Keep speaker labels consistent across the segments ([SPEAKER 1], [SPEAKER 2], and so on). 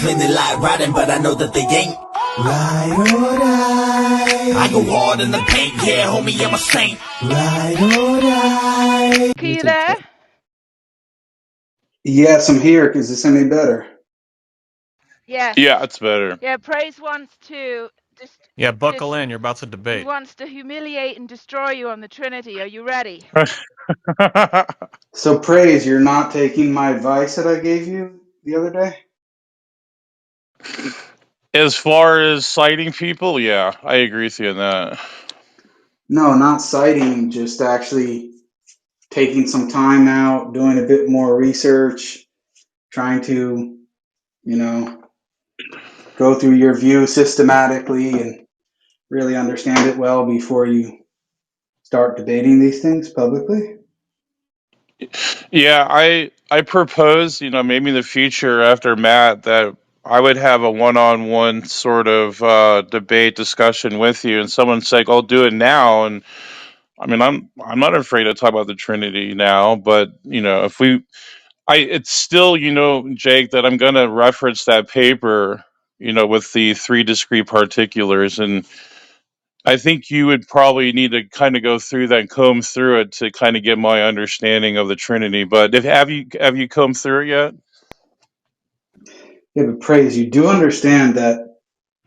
[SPEAKER 1] Claim they like riding, but I know that they ain't. Ride or die. I go hard in the paint, yeah, homie, I'm a saint. Ride or die.
[SPEAKER 2] Are you there?
[SPEAKER 3] Yes, I'm here. Is this any better?
[SPEAKER 2] Yes.
[SPEAKER 4] Yeah, it's better.
[SPEAKER 2] Yeah, Praise wants to
[SPEAKER 5] Yeah, buckle in. You're about to debate.
[SPEAKER 2] He wants to humiliate and destroy you on the Trinity. Are you ready?
[SPEAKER 3] So, Praise, you're not taking my advice that I gave you the other day?
[SPEAKER 4] As far as citing people, yeah, I agree with you on that.
[SPEAKER 3] No, not citing, just actually taking some time out, doing a bit more research, trying to, go through your view systematically and really understand it well before you start debating these things publicly.
[SPEAKER 4] Yeah, I propose, maybe in the future after Matt that I would have a one-on-one sort of debate discussion with you, and someone's like, "I'll do it now," and I mean, I'm not afraid to talk about the Trinity now, but if it's still, Jake, that I'm going to reference that paper, with the three discrete particulars, and I think you would probably need to kind of go through that and comb through it to kind of get my understanding of the Trinity. But have you combed through it yet?
[SPEAKER 3] Yeah, but Praise, you do understand that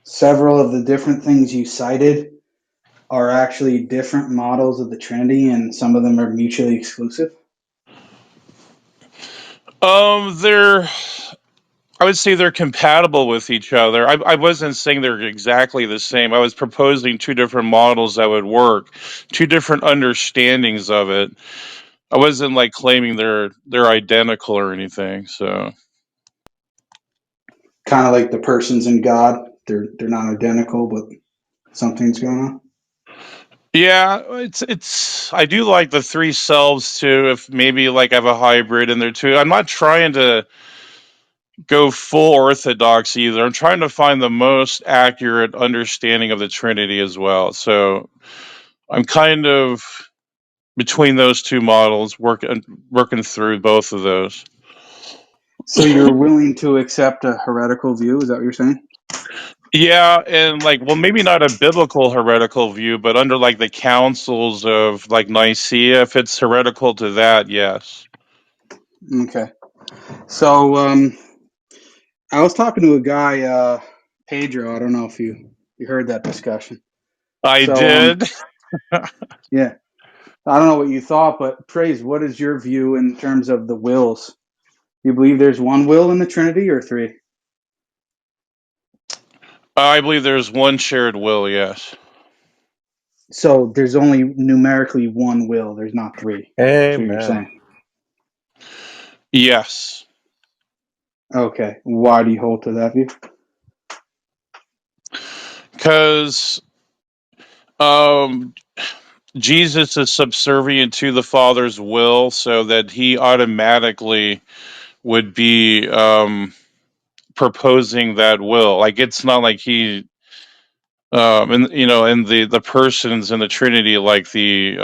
[SPEAKER 3] several of the different things you cited are actually different models of the Trinity, and some of them are mutually exclusive?
[SPEAKER 4] They're I would say they're compatible with each other. I wasn't saying they're exactly the same. I was proposing two different models that would work, two different understandings of it. I wasn't like claiming they're identical or anything. So
[SPEAKER 3] Kind of like the persons in God. They're not identical, but something's going on.
[SPEAKER 4] yeah, it's I do like the three selves too. If maybe like I have a hybrid in there too. I'm not trying to go full orthodox either. I'm trying to find the most accurate understanding of the Trinity as well. So I'm kind of between those two models, working through both of those.
[SPEAKER 3] So you're willing to accept a heretical view? Is that what you're saying?
[SPEAKER 4] Yeah, and like, well, maybe not a biblical heretical view, but under like the councils of like Nicaea, if it's heretical to that, yes.
[SPEAKER 3] Okay. So I was talking to a guy, Pedro. I don't know if you heard that discussion.
[SPEAKER 4] I
[SPEAKER 3] So
[SPEAKER 4] did.
[SPEAKER 3] yeah, I don't know what you thought, but Praise, what is your view in terms of the wills? Do you believe there's one will in the Trinity or three?
[SPEAKER 4] I believe there's one shared will, yes.
[SPEAKER 3] So there's only numerically one will. There's not three. That's what you're
[SPEAKER 5] Amen.
[SPEAKER 3] saying.
[SPEAKER 4] Yes.
[SPEAKER 3] Okay. Why do you hold to that view?
[SPEAKER 4] Because Jesus is subservient to the Father's will, so that he automatically would be proposing that will. Like, it's not like he and in the persons in the Trinity, like the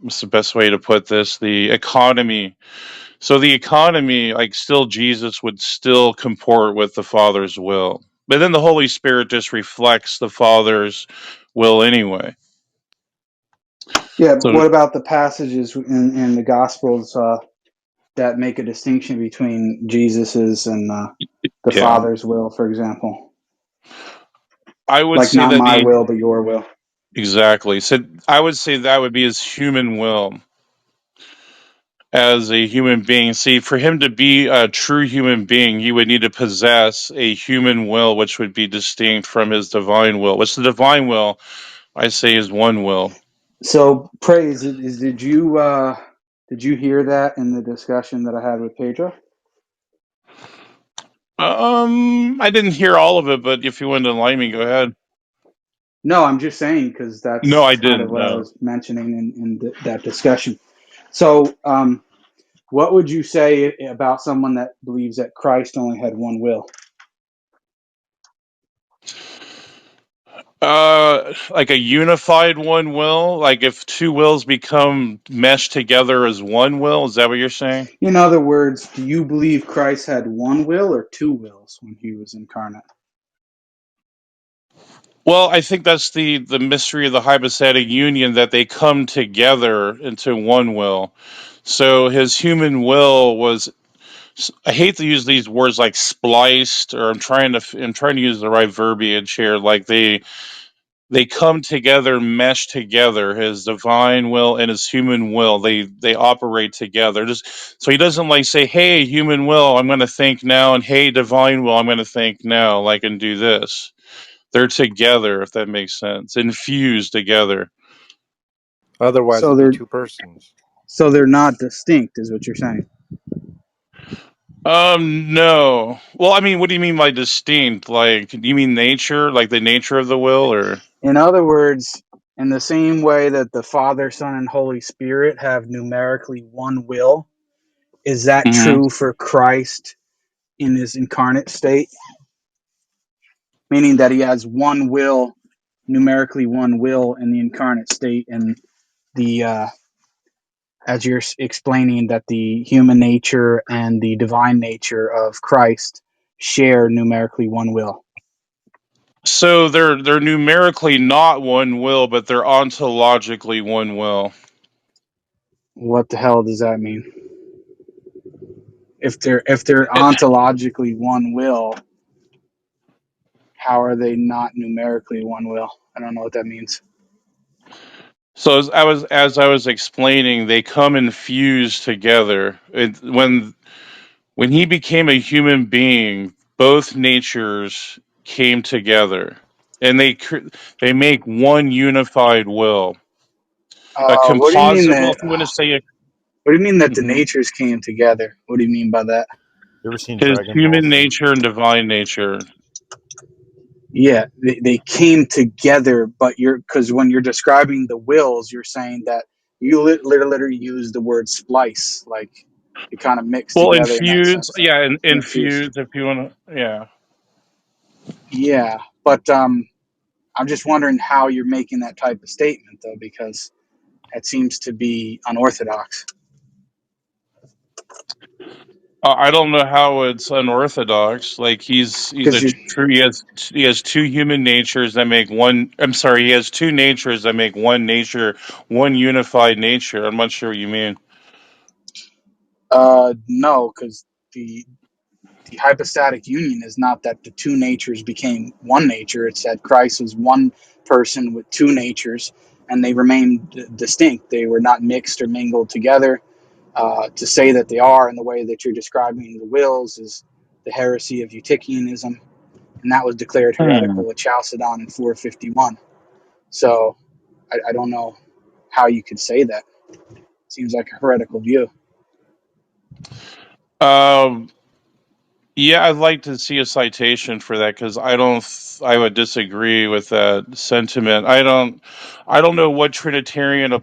[SPEAKER 4] what's the best way to put this, the economy. So the economy, like, still Jesus would still comport with the Father's will, but then the Holy Spirit just reflects the Father's will anyway.
[SPEAKER 3] Yeah, but
[SPEAKER 4] So
[SPEAKER 3] what about the passages in the Gospels that make a distinction between Jesus's and the
[SPEAKER 4] yeah,
[SPEAKER 3] Father's will, for example?
[SPEAKER 4] I would
[SPEAKER 3] Like
[SPEAKER 4] say
[SPEAKER 3] not
[SPEAKER 4] that
[SPEAKER 3] my will, but your will.
[SPEAKER 4] exactly. So I would say that would be his human will as a human being. See, for him to be a true human being, he would need to possess a human will, which would be distinct from his divine will. Which the divine will, I say, is one will.
[SPEAKER 3] So praise did you hear that in the discussion that I had with Pedro?
[SPEAKER 4] I didn't hear all of it, but if you wanted to enlighten me, go ahead.
[SPEAKER 3] No, I'm just saying because
[SPEAKER 4] No,
[SPEAKER 3] that's
[SPEAKER 4] I
[SPEAKER 3] kind of
[SPEAKER 4] didn't.
[SPEAKER 3] what I
[SPEAKER 4] No.
[SPEAKER 3] was mentioning in that discussion. So, what would you say about someone that believes that Christ only had one will?
[SPEAKER 4] Like a unified one will, like if two wills become meshed together as one will. Is that what you're saying?
[SPEAKER 3] In other words, do you believe Christ had one will or two wills when he was incarnate?
[SPEAKER 4] Well, I think that's the mystery of the hypostatic union, that they come together into one will. So his human will was, I hate to use these words like spliced, or I'm trying to use the right verbiage here. Like they come together, mesh together. His divine will and his human will, they operate together. Just so he doesn't like say, "Hey, human will, I'm going to think now," and "Hey, divine will, I'm going to think now," like and do this. They're together, if that makes sense, infused together.
[SPEAKER 6] Otherwise,
[SPEAKER 3] So
[SPEAKER 6] it'd be
[SPEAKER 3] they're
[SPEAKER 6] two persons.
[SPEAKER 3] not distinct, is what you're saying.
[SPEAKER 4] No. Well, I mean, what do you mean by distinct? Like, do you mean nature, like the nature of the will, or?
[SPEAKER 3] In other words, in the same way that the Father, Son, and Holy Spirit have numerically one will, is that
[SPEAKER 4] Mhm.
[SPEAKER 3] true for Christ in his incarnate state? Meaning that he has one will, numerically one will in the incarnate state, and the as you're explaining that the human nature and the divine nature of Christ share numerically one will.
[SPEAKER 4] So they're numerically not one will, but they're ontologically one will.
[SPEAKER 3] What the hell does that mean? If they're ontologically one will, how are they not numerically one will? I don't know what that means.
[SPEAKER 4] So as I was explaining, they come infused together. When he became a human being, both natures came together, and they make one unified will, a
[SPEAKER 3] What do you mean
[SPEAKER 4] composite will.
[SPEAKER 3] that?
[SPEAKER 4] If you want to say it,
[SPEAKER 3] What do you mean that the
[SPEAKER 4] mhm.
[SPEAKER 3] natures came together? What do you mean by that?
[SPEAKER 6] You ever seen
[SPEAKER 4] His
[SPEAKER 6] Dragon Ball
[SPEAKER 4] human
[SPEAKER 6] Z?
[SPEAKER 4] nature and divine nature.
[SPEAKER 3] Yeah, they came together, but because when you're describing the wills, you're saying that you literally use the word splice, like they kind of mix
[SPEAKER 4] Well,
[SPEAKER 3] together in that
[SPEAKER 4] infuse,
[SPEAKER 3] sense.
[SPEAKER 4] yeah, and
[SPEAKER 3] Infuse.
[SPEAKER 4] infuse. If you want to, yeah.
[SPEAKER 3] Yeah, but I'm just wondering how you're making that type of statement, though, because it seems to be unorthodox.
[SPEAKER 4] I don't know how it's unorthodox. Like he's
[SPEAKER 3] Because
[SPEAKER 4] a
[SPEAKER 3] you,
[SPEAKER 4] true. He has two human natures that make one. I'm sorry. He has two natures that make one nature, one unified nature. I'm not sure what you mean.
[SPEAKER 3] no, because the hypostatic union is not that the two natures became one nature. It's that Christ was one person with two natures, and they remained distinct. They were not mixed or mingled together. To say that they are in the way that you're describing the wills is the heresy of Eutychianism, and that was declared
[SPEAKER 4] Hmm.
[SPEAKER 3] heretical at Chalcedon in 451. So I don't know how you could say that. Seems like a heretical view.
[SPEAKER 4] Um. Yeah, I'd like to see a citation for that because I don't. I would disagree with that sentiment. I don't know what Trinitarian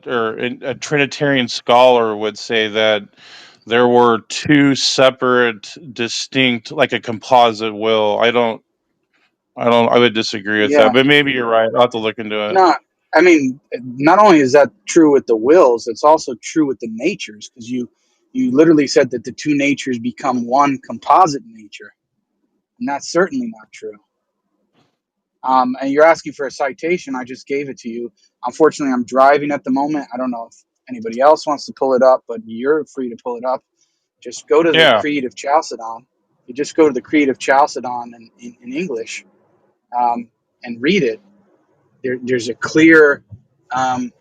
[SPEAKER 4] or a Trinitarian scholar would say that there were two separate, distinct, like a composite will. I don't. I would disagree with that,
[SPEAKER 3] Yeah,
[SPEAKER 4] but maybe you're right. I'll have to look into it.
[SPEAKER 3] no, I mean, not only is that true with the wills, it's also true with the natures, because you literally said that the two natures become one composite nature, and that's certainly not true. And you're asking for a citation. I just gave it to you. Unfortunately, I'm driving at the moment. I don't know if anybody else wants to pull it up, but you're free to pull it up. Just go to the
[SPEAKER 4] Yeah.
[SPEAKER 3] Creed of Chalcedon. You just go to the Creed of Chalcedon in English, um, and read it. There's a clear um,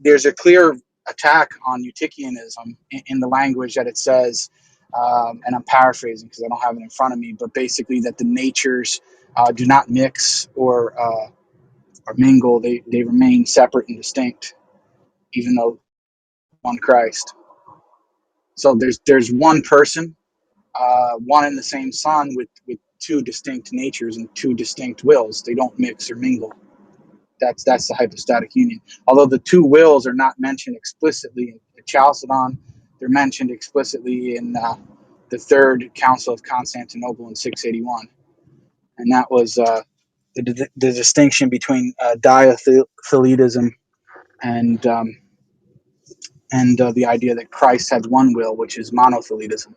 [SPEAKER 3] there's a clear attack on Eutychianism in the language that it says, and I'm paraphrasing because I don't have it in front of me, but basically that the natures do not mix or mingle; they remain separate and distinct, even though one Christ. So there's one person, one and the same Son with two distinct natures and two distinct wills. They don't mix or mingle. That's the hypostatic union. Although the two wills are not mentioned explicitly in Chalcedon, they're mentioned explicitly in the Third Council of Constantinople in 681, and that was the distinction between diatheletism and the idea that Christ had one will, which is monothelitism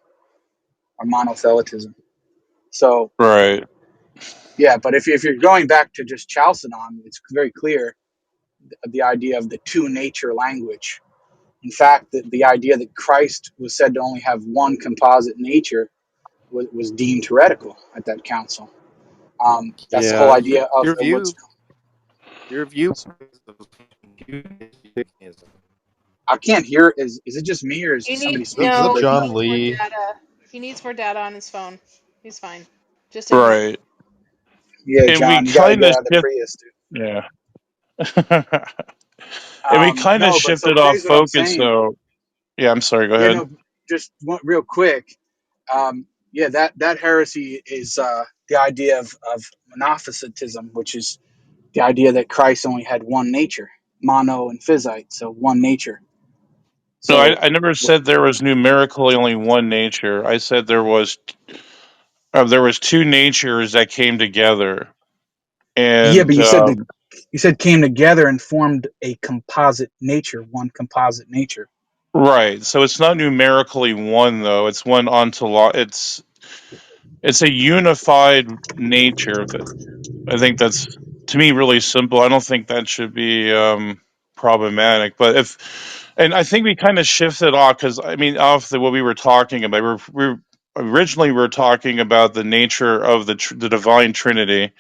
[SPEAKER 3] or monothelitism. So
[SPEAKER 4] Right.
[SPEAKER 3] yeah, but if you're going back to just Chalcedon, it's very clear the idea of the two nature language. In fact, the idea that Christ was said to only have one composite nature was deemed heretical at that council. That's the whole
[SPEAKER 6] Yeah,
[SPEAKER 3] idea of what's.
[SPEAKER 6] your view.
[SPEAKER 3] I can't hear. Is it just me or is somebody speaking
[SPEAKER 6] Isn't
[SPEAKER 7] No, he
[SPEAKER 3] breaking up?
[SPEAKER 6] John
[SPEAKER 7] needs more
[SPEAKER 6] Lee?
[SPEAKER 7] data. He needs more data on his phone. He's fine. Just ignore him.
[SPEAKER 4] Right.
[SPEAKER 3] Yeah,
[SPEAKER 4] And we
[SPEAKER 3] John, you got to
[SPEAKER 4] kind
[SPEAKER 3] get
[SPEAKER 4] of
[SPEAKER 3] out of the
[SPEAKER 4] shift.
[SPEAKER 3] Prius, dude.
[SPEAKER 4] Yeah. And we kind of
[SPEAKER 3] No, but so
[SPEAKER 4] shifted off
[SPEAKER 3] here's what I'm
[SPEAKER 4] focus,
[SPEAKER 3] saying.
[SPEAKER 4] though. Yeah, I'm sorry. Go
[SPEAKER 3] Yeah,
[SPEAKER 4] ahead.
[SPEAKER 3] no, just one, real quick. Yeah, that heresy is the idea of monophysitism, which is the idea that Christ only had one nature, mono and physite, so one nature.
[SPEAKER 4] No,
[SPEAKER 3] So,
[SPEAKER 4] I never said there was numerically only one nature. I said there was two natures that came together,
[SPEAKER 3] yeah, but
[SPEAKER 4] and
[SPEAKER 3] you said came together and formed a composite nature, one composite nature.
[SPEAKER 4] right. So it's not numerically one though. It's one ontolo. It's a unified nature. That I think that's to me really simple. I don't think that should be problematic. But and I think we kind of shifted off because I mean, off what we were talking about. We originally we were talking about the nature of the divine Trinity,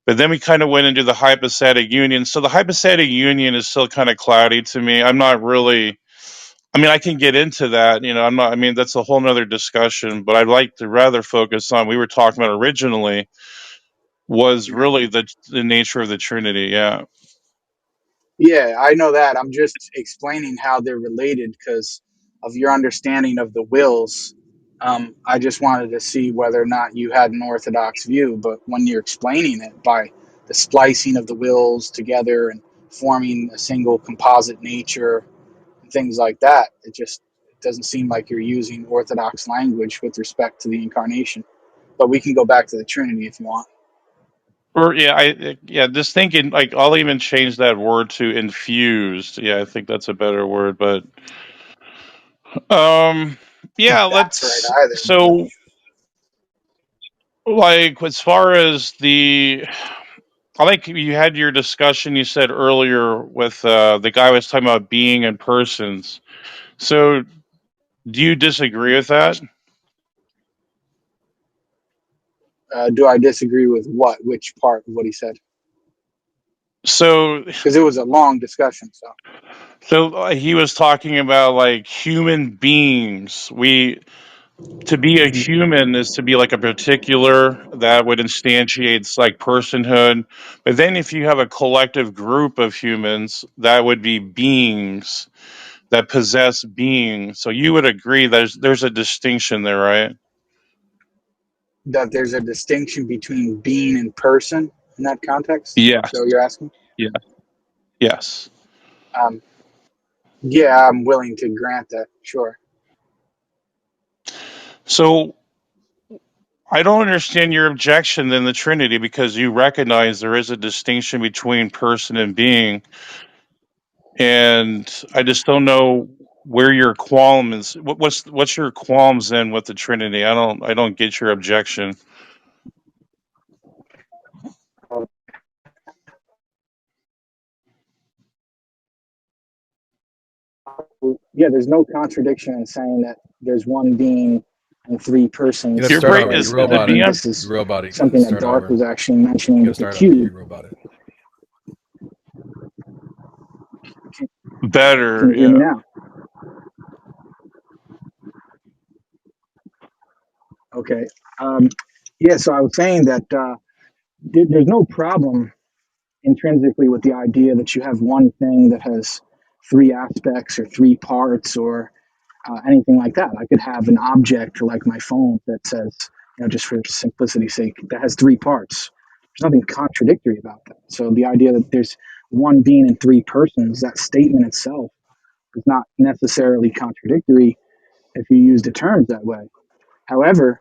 [SPEAKER 4] but then we kind of went into the hypostatic union. So the hypostatic union is still kind of cloudy to me. I'm not really. I mean, I can get into that. I'm not. I mean, that's a whole nother discussion. But I'd like to rather focus on we were talking about originally was
[SPEAKER 3] Yeah.
[SPEAKER 4] really the nature of the Trinity. Yeah.
[SPEAKER 3] Yeah, I know that. I'm just explaining how they're related because of your understanding of the wills. I just wanted to see whether or not you had an orthodox view, but when you're explaining it by the splicing of the wills together and forming a single composite nature and things like that, it doesn't seem like you're using orthodox language with respect to the incarnation. But we can go back to the Trinity if you want.
[SPEAKER 4] Or yeah, just thinking like I'll even change that word to infused. Yeah, I think that's a better word. But yeah,
[SPEAKER 3] That's right
[SPEAKER 4] let's
[SPEAKER 3] either.
[SPEAKER 4] so like as far as I like you had your discussion you said earlier with the guy was talking about being and persons. So do you disagree with that?
[SPEAKER 3] Do I disagree with what? Which part of what he said?
[SPEAKER 4] So
[SPEAKER 3] Because it was a long discussion. So
[SPEAKER 4] he was talking about like human beings. We to be a human is to be like a particular that would instantiate like personhood. But then if you have a collective group of humans, that would be beings that possess being. So you would agree there's a distinction there, right?
[SPEAKER 3] that there's a distinction between being and person in that context. Is that
[SPEAKER 4] Yes.
[SPEAKER 3] what you're asking?
[SPEAKER 4] Yeah. Yes.
[SPEAKER 3] Um, yeah, I'm willing to grant that. Sure.
[SPEAKER 4] So I don't understand your objection in the Trinity because you recognize there is a distinction between person and being, and I just don't know where your qualm is. What's your qualms then with the Trinity? I don't get your objection.
[SPEAKER 3] Yeah, there's no contradiction in saying that there's one being and three
[SPEAKER 8] You
[SPEAKER 3] persons.
[SPEAKER 8] have to
[SPEAKER 4] Your
[SPEAKER 8] start
[SPEAKER 4] break
[SPEAKER 8] over.
[SPEAKER 3] And
[SPEAKER 8] You
[SPEAKER 4] is
[SPEAKER 3] I
[SPEAKER 8] robot
[SPEAKER 3] think
[SPEAKER 8] it.
[SPEAKER 4] the
[SPEAKER 3] this is
[SPEAKER 8] You robot it.
[SPEAKER 3] something that
[SPEAKER 8] Start
[SPEAKER 3] Dark
[SPEAKER 8] over.
[SPEAKER 3] was actually mentioning
[SPEAKER 8] You gotta
[SPEAKER 3] with the
[SPEAKER 8] start over. You
[SPEAKER 3] cube.
[SPEAKER 8] robot it.
[SPEAKER 3] Can, can
[SPEAKER 4] better.
[SPEAKER 3] you hear me
[SPEAKER 4] Yeah.
[SPEAKER 3] now? Okay. Um, yeah, so I was saying that there's no problem intrinsically with the idea that you have one thing that has three aspects or three parts or anything like that. I could have an object like my phone that says, just for simplicity's sake, that has three parts. There's nothing contradictory about that. So the idea that there's one being in three persons, that statement itself is not necessarily contradictory if you use the terms that way. However,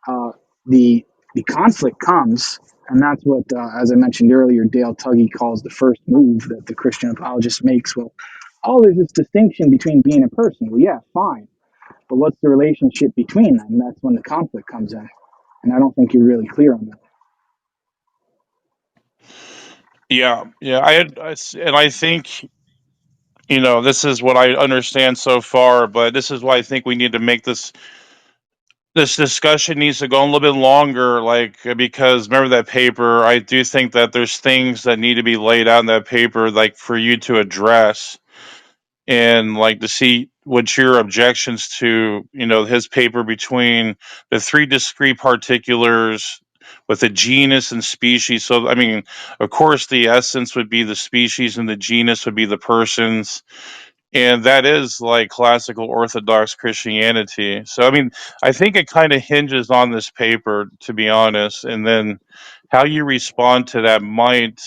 [SPEAKER 3] uh, the the conflict comes And that's what, as I mentioned earlier, Dale Tuggy calls the first move that the Christian apologist makes. Well, oh, there's this distinction between being a person. Well, yeah, fine. But what's the relationship between them? And that's when the conflict comes in. And I don't think you're really clear on that.
[SPEAKER 4] Yeah, yeah. And I think this is what I understand so far, but this is why I think we need to make this discussion needs to go a little bit longer, like because remember that paper. I do think that there's things that need to be laid out in that paper, like for you to address and like to see what your objections to his paper between the three discrete particulars with the genus and species. So I mean, of course the essence would be the species and the genus would be the persons, and that is like classical orthodox Christianity. So I mean, I think it kind of hinges on this paper, to be honest, and then how you respond to that might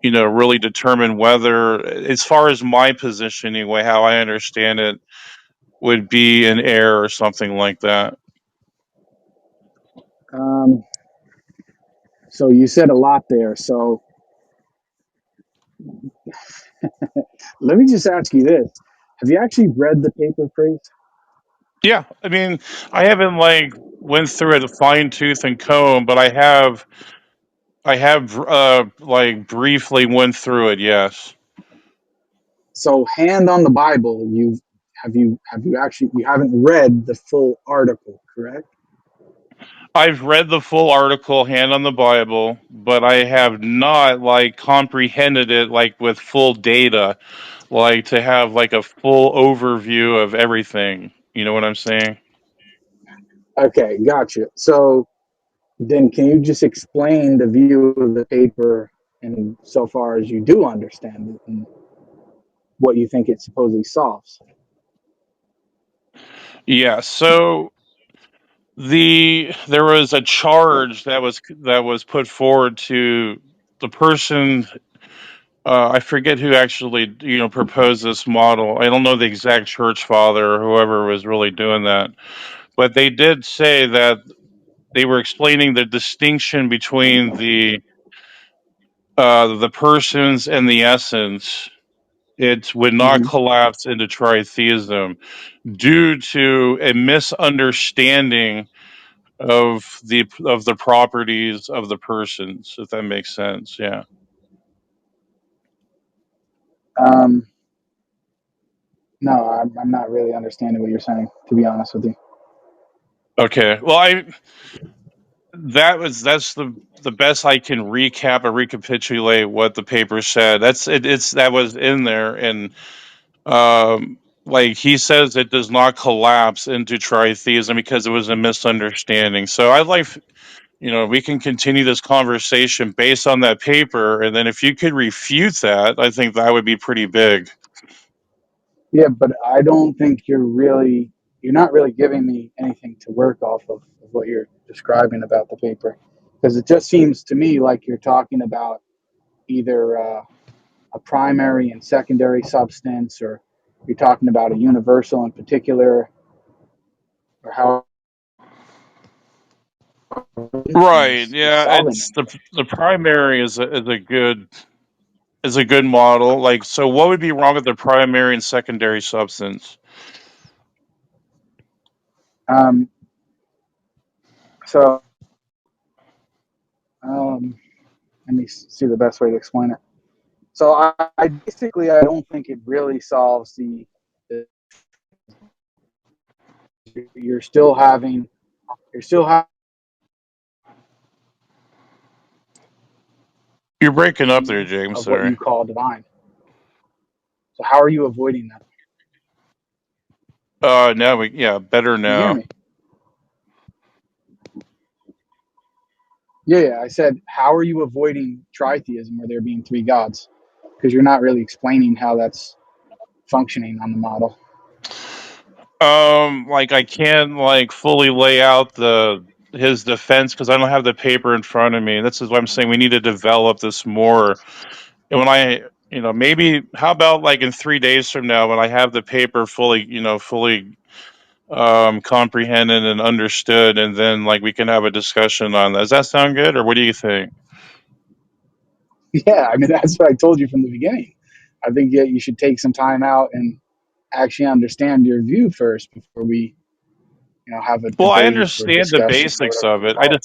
[SPEAKER 4] really determine whether, as far as my position anyway, how I understand it, would be an error or something like that.
[SPEAKER 3] Um, so you said a lot there. So let me just ask you this. Have you actually read the paper, Priest?
[SPEAKER 4] Yeah, I mean, I haven't like went through it fine tooth and comb, but I have like briefly went through it. Yes,
[SPEAKER 3] So hand on the Bible, have you actually you haven't read the full article, correct?
[SPEAKER 4] I've read the full article, hand on the Bible, but I have not like comprehended it like with full data, like to have like a full overview of everything. You know what I'm saying?
[SPEAKER 3] Okay, gotcha. So then can you just explain the view of the paper and so far as you do understand it and what you think it supposedly solves?
[SPEAKER 4] Yeah. So there was a charge that was put forward to the person. I forget who actually proposed this model. I don't know the exact church father or whoever was really doing that, but they did say that they were explaining the distinction between the persons and the essence. It would not
[SPEAKER 3] Hmm.
[SPEAKER 4] collapse into tritheism due to a misunderstanding of the properties of the persons, if that makes sense. Yeah.
[SPEAKER 3] Um, no, I'm not really understanding what you're saying, to be honest with you.
[SPEAKER 4] Okay. Well, that's the best I can recap or recapitulate what the paper said. That was in there, and like he says, it does not collapse into tritheism because it was a misunderstanding. So I'd like, we can continue this conversation based on that paper, and then if you could refute that, I think that would be pretty big.
[SPEAKER 3] Yeah, but I don't think you're not really giving me anything to work off of what you're describing about the paper. Because it just seems to me like you're talking about either a primary and secondary substance, or you're talking about a universal in particular, or how
[SPEAKER 4] Right.
[SPEAKER 3] is
[SPEAKER 4] Yeah.
[SPEAKER 3] solving
[SPEAKER 4] It's the
[SPEAKER 3] anything.
[SPEAKER 4] the primary is a good model. Like, so what would be wrong with the primary and secondary substance?
[SPEAKER 3] Um, so um, let me see the best way to explain it. So I basically I don't think it really solves the you're still having you're still having
[SPEAKER 4] You're breaking up there, James.
[SPEAKER 3] of what
[SPEAKER 4] Sorry.
[SPEAKER 3] you call divine. So how are you avoiding that?
[SPEAKER 4] Now yeah, better
[SPEAKER 3] Can you hear
[SPEAKER 4] now.
[SPEAKER 3] me? Yeah, I said how are you avoiding tritheism where there being three gods? Because you're not really explaining how that's functioning on the model.
[SPEAKER 4] Like I can't like fully lay out the his defense because I don't have the paper in front of me. This is what I'm saying. We need to develop this more. And when maybe how about like in 3 days from now when I have the paper fully comprehended and understood, and then like we can have a discussion on that. Does that sound good, or what do you think?
[SPEAKER 3] Yeah, I mean that's what I told you from the beginning. I think that you should take some time out and actually understand your view first before we, have a
[SPEAKER 4] Well, I
[SPEAKER 3] debate or
[SPEAKER 4] understand the
[SPEAKER 3] discussion or
[SPEAKER 4] basics
[SPEAKER 3] whatever you
[SPEAKER 4] of
[SPEAKER 3] want to
[SPEAKER 4] it.
[SPEAKER 3] call it.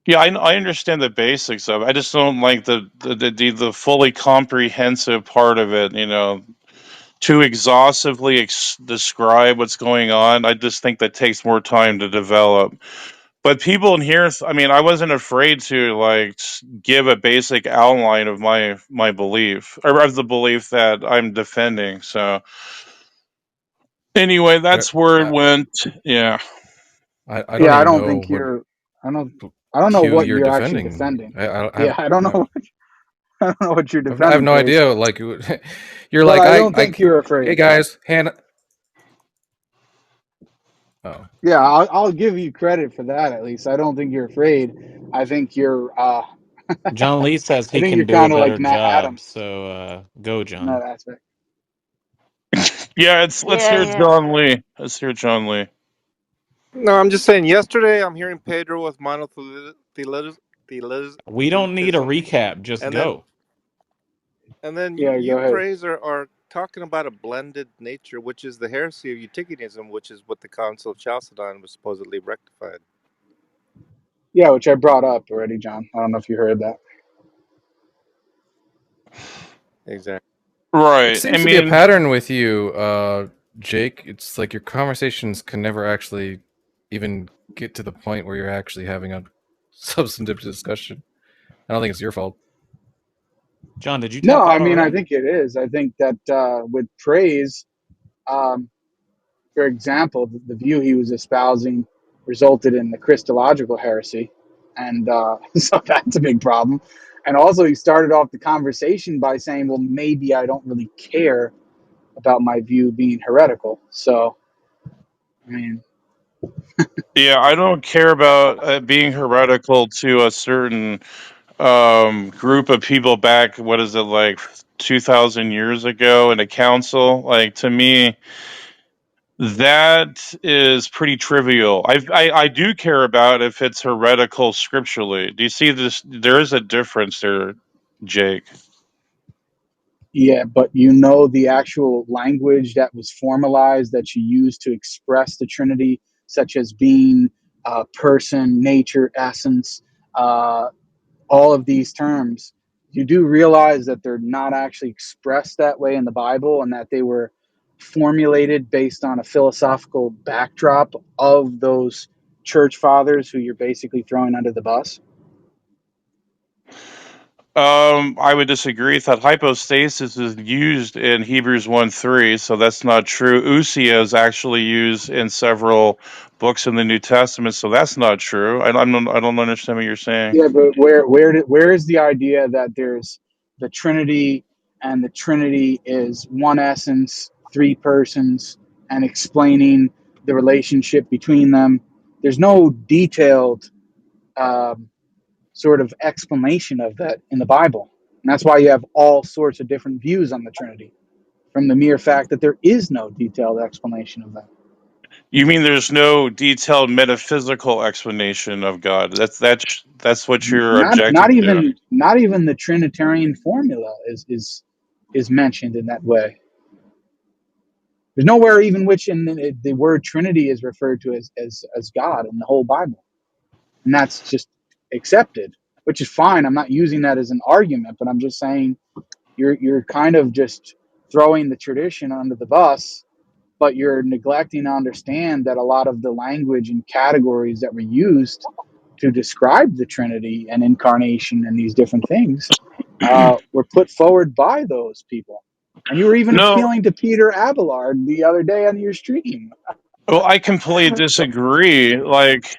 [SPEAKER 4] Yeah, I understand the basics of it. I just don't like the fully comprehensive part of it. To exhaustively describe what's going on. I just think that takes more time to develop. But people in here, I mean, I wasn't afraid to like give a basic outline of my belief, or of the belief that I'm defending. So anyway,
[SPEAKER 5] Yeah,
[SPEAKER 4] that's where it
[SPEAKER 5] I,
[SPEAKER 4] went. Yeah.
[SPEAKER 5] I don't
[SPEAKER 3] Yeah, I
[SPEAKER 5] even
[SPEAKER 3] don't
[SPEAKER 5] know
[SPEAKER 3] think
[SPEAKER 5] what
[SPEAKER 3] you're. I don't. I don't know
[SPEAKER 5] Q
[SPEAKER 3] what
[SPEAKER 5] you're
[SPEAKER 3] you're actually
[SPEAKER 5] defending.
[SPEAKER 3] defending.
[SPEAKER 5] I
[SPEAKER 3] Yeah,
[SPEAKER 5] have
[SPEAKER 3] I don't
[SPEAKER 5] I,
[SPEAKER 3] know. I don't know what you're
[SPEAKER 5] I have
[SPEAKER 3] defending,
[SPEAKER 5] no
[SPEAKER 3] praise.
[SPEAKER 5] idea. Like you're
[SPEAKER 3] But
[SPEAKER 5] like
[SPEAKER 3] I don't think you're
[SPEAKER 5] hey
[SPEAKER 3] afraid.
[SPEAKER 5] guys, Hannah. Oh,
[SPEAKER 3] Yeah, I'll give you credit for that at least. I don't think you're afraid. I think you're.
[SPEAKER 8] John Lee says
[SPEAKER 3] I
[SPEAKER 8] he
[SPEAKER 3] think
[SPEAKER 8] can
[SPEAKER 3] you're
[SPEAKER 8] do a
[SPEAKER 3] kind of like
[SPEAKER 8] better
[SPEAKER 3] Matt
[SPEAKER 8] job,
[SPEAKER 3] Adams
[SPEAKER 8] so go,
[SPEAKER 3] in that
[SPEAKER 8] John.
[SPEAKER 3] aspect.
[SPEAKER 4] Yeah, let's
[SPEAKER 2] Yeah,
[SPEAKER 4] hear
[SPEAKER 2] yeah.
[SPEAKER 4] John Lee. Let's hear John Lee.
[SPEAKER 6] No, I'm just saying. Yesterday, I'm hearing Pedro with
[SPEAKER 8] We don't need a
[SPEAKER 6] monothelitism,
[SPEAKER 8] recap. Just
[SPEAKER 6] and then
[SPEAKER 8] go.
[SPEAKER 6] and then
[SPEAKER 3] Yeah, go
[SPEAKER 6] you
[SPEAKER 3] ahead.
[SPEAKER 6] praise are talking about a blended nature, which is the heresy of Eutychianism, which is what the Council of Chalcedon was supposedly rectified.
[SPEAKER 3] Yeah, which I brought up already, John. I don't know if you heard that.
[SPEAKER 6] Exactly.
[SPEAKER 5] it
[SPEAKER 4] Right. I
[SPEAKER 5] seems to be a
[SPEAKER 4] mean,
[SPEAKER 5] pattern with you, Jake. It's like your conversations can never actually even get to the point where you're actually having a substantive discussion. I don't think it's your fault.
[SPEAKER 8] John, did you
[SPEAKER 3] No,
[SPEAKER 8] tap
[SPEAKER 3] I
[SPEAKER 8] out
[SPEAKER 3] mean I
[SPEAKER 8] already?
[SPEAKER 3] think it is. I think that with praise, um, for example, the view he was espousing resulted in the Christological heresy, and so that's a big problem. And also, he started off the conversation by saying, "Well, maybe I don't really care about my view being heretical." So, I mean,
[SPEAKER 4] yeah, I don't care about being heretical to a certain group of people back. What is it, like 2,000 years ago in a council? Like, to me, that is pretty trivial. I do care about if it's heretical scripturally. Do you see this? There is a difference there, Jake.
[SPEAKER 3] yeah, but you know the actual language that was formalized that you use to express the Trinity, such as being, person, nature, essence. All of these terms, you do realize that they're not actually expressed that way in the Bible and that they were formulated based on a philosophical backdrop of those church fathers who you're basically throwing under the bus.
[SPEAKER 4] I would disagree. That hypostasis is used in Hebrews 1:3, so that's not true. Usia is actually used in several books in the New Testament, so that's not true. I don't understand what you're saying.
[SPEAKER 3] Yeah, but where is the idea that there's the Trinity and the Trinity is one essence, three persons, and explaining the relationship between them? There's no detailed um, sort of explanation of that in the Bible. And that's why you have all sorts of different views on the Trinity from the mere fact that there is no detailed explanation of that.
[SPEAKER 4] You mean there's no detailed metaphysical explanation of God? That's what you're
[SPEAKER 3] Not
[SPEAKER 4] objecting to.
[SPEAKER 3] even the Trinitarian formula is mentioned in that way. There's nowhere even which in the word Trinity is referred to as God in the whole Bible, and that's just accepted, which is fine. I'm not using that as an argument, but I'm just saying you're kind of just throwing the tradition under the bus, but you're neglecting to understand that a lot of the language and categories that were used to describe the Trinity and incarnation and these different things were put forward by those people. And you were even
[SPEAKER 4] No,
[SPEAKER 3] appealing to Peter Abelard the other day on your stream.
[SPEAKER 4] well, I completely disagree. Like,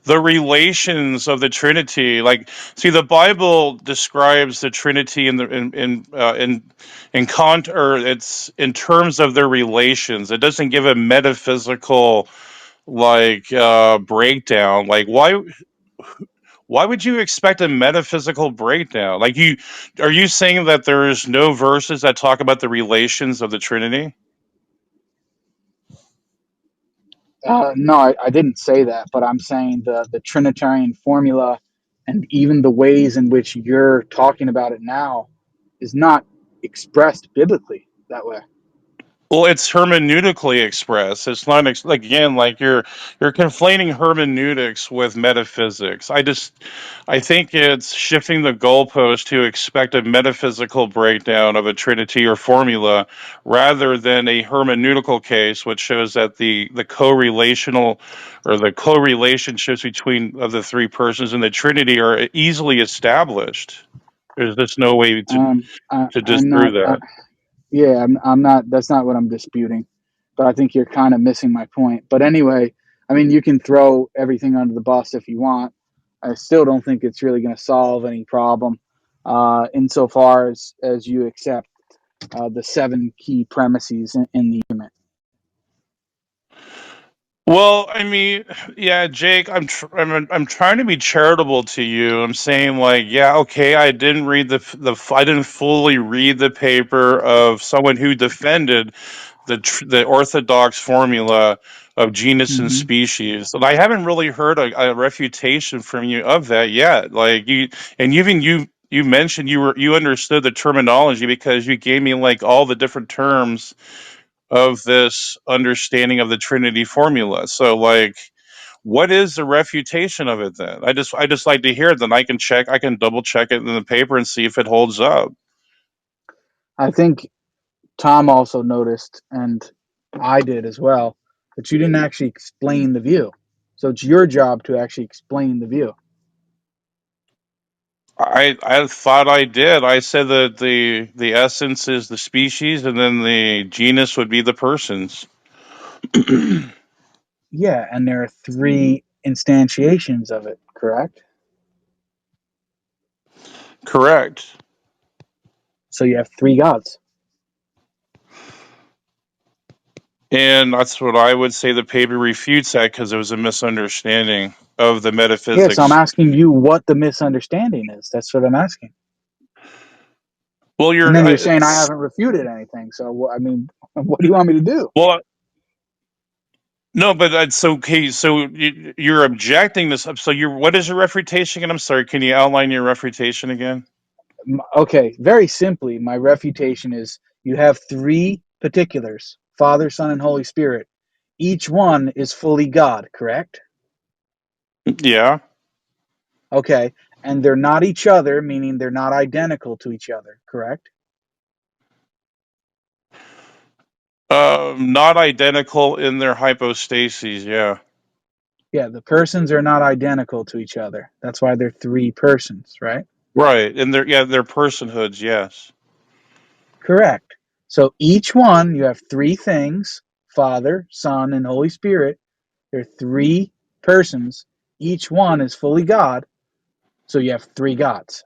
[SPEAKER 4] the relations of the Trinity, like, see, the Bible describes the Trinity or it's in terms of their relations. It doesn't give a metaphysical like breakdown. Like, why would you expect a metaphysical breakdown? Like, are you saying that there's no verses that talk about the relations of the Trinity?
[SPEAKER 3] No, I didn't say that, but I'm saying the Trinitarian formula and even the ways in which you're talking about it now is not expressed biblically that way.
[SPEAKER 4] Well, it's hermeneutically expressed. It's not like again, like you're conflating hermeneutics with metaphysics. I think it's shifting the goalpost to expect a metaphysical breakdown of a trinity or formula rather than a hermeneutical case, which shows that the co-relational or the co-relationships between of the three persons in the Trinity are easily established. There's just no way to
[SPEAKER 3] I'm not.
[SPEAKER 4] disprove that.
[SPEAKER 3] Yeah, I'm not. That's not what I'm disputing. But I think you're kind of missing my point. But anyway, I mean, you can throw everything under the bus if you want. I still don't think it's really going to solve any problem, insofar as you accept the seven key premises in the argument.
[SPEAKER 4] Well, I mean, yeah, Jake, I'm trying to be charitable to you. I'm saying like, yeah, okay, I didn't read I didn't fully read the paper of someone who defended the orthodox formula of genus and
[SPEAKER 3] Hmm.
[SPEAKER 4] species, and I haven't really heard a refutation from you of that yet. Like you mentioned you understood the terminology because you gave me like all the different terms of this understanding of the Trinity formula. So like what is the refutation of it then? I just like to hear it, then I can double check it in the paper and see if it holds up.
[SPEAKER 3] I think Tom also noticed, and I did as well, that you didn't actually explain the view. So it's your job to actually explain the view.
[SPEAKER 4] I thought I did. I said that the essence is the species and then the genus would be the persons.
[SPEAKER 3] Yeah, and there are three instantiations of it, correct?
[SPEAKER 4] Correct.
[SPEAKER 3] So you have three gods.
[SPEAKER 4] And that's what I would say the paper refutes that because it was a misunderstanding of the
[SPEAKER 3] Yeah, so I'm
[SPEAKER 4] metaphysics.
[SPEAKER 3] asking you what the misunderstanding is. That's what I'm asking.
[SPEAKER 4] Well,
[SPEAKER 3] And then you're saying I haven't refuted anything. So, I mean, what do you want me to do?
[SPEAKER 4] well, no, but that's okay. So you're objecting this. So what is your refutation again? I'm sorry. Can you outline your refutation again?
[SPEAKER 3] Okay, very simply, my refutation is you have three particulars: Father, Son, and Holy Spirit. Each one is fully God, correct?
[SPEAKER 4] Yeah.
[SPEAKER 3] Okay, and they're not each other, meaning they're not identical to each other, correct?
[SPEAKER 4] Not identical in their hypostases. Yeah.
[SPEAKER 3] Yeah, the persons are not identical to each other. That's why they're three persons, right?
[SPEAKER 4] Right. And their personhoods. Yes.
[SPEAKER 3] Correct. So each one, you have three things: Father, Son, and Holy Spirit. They're three persons. Each one is fully God. So you have three gods.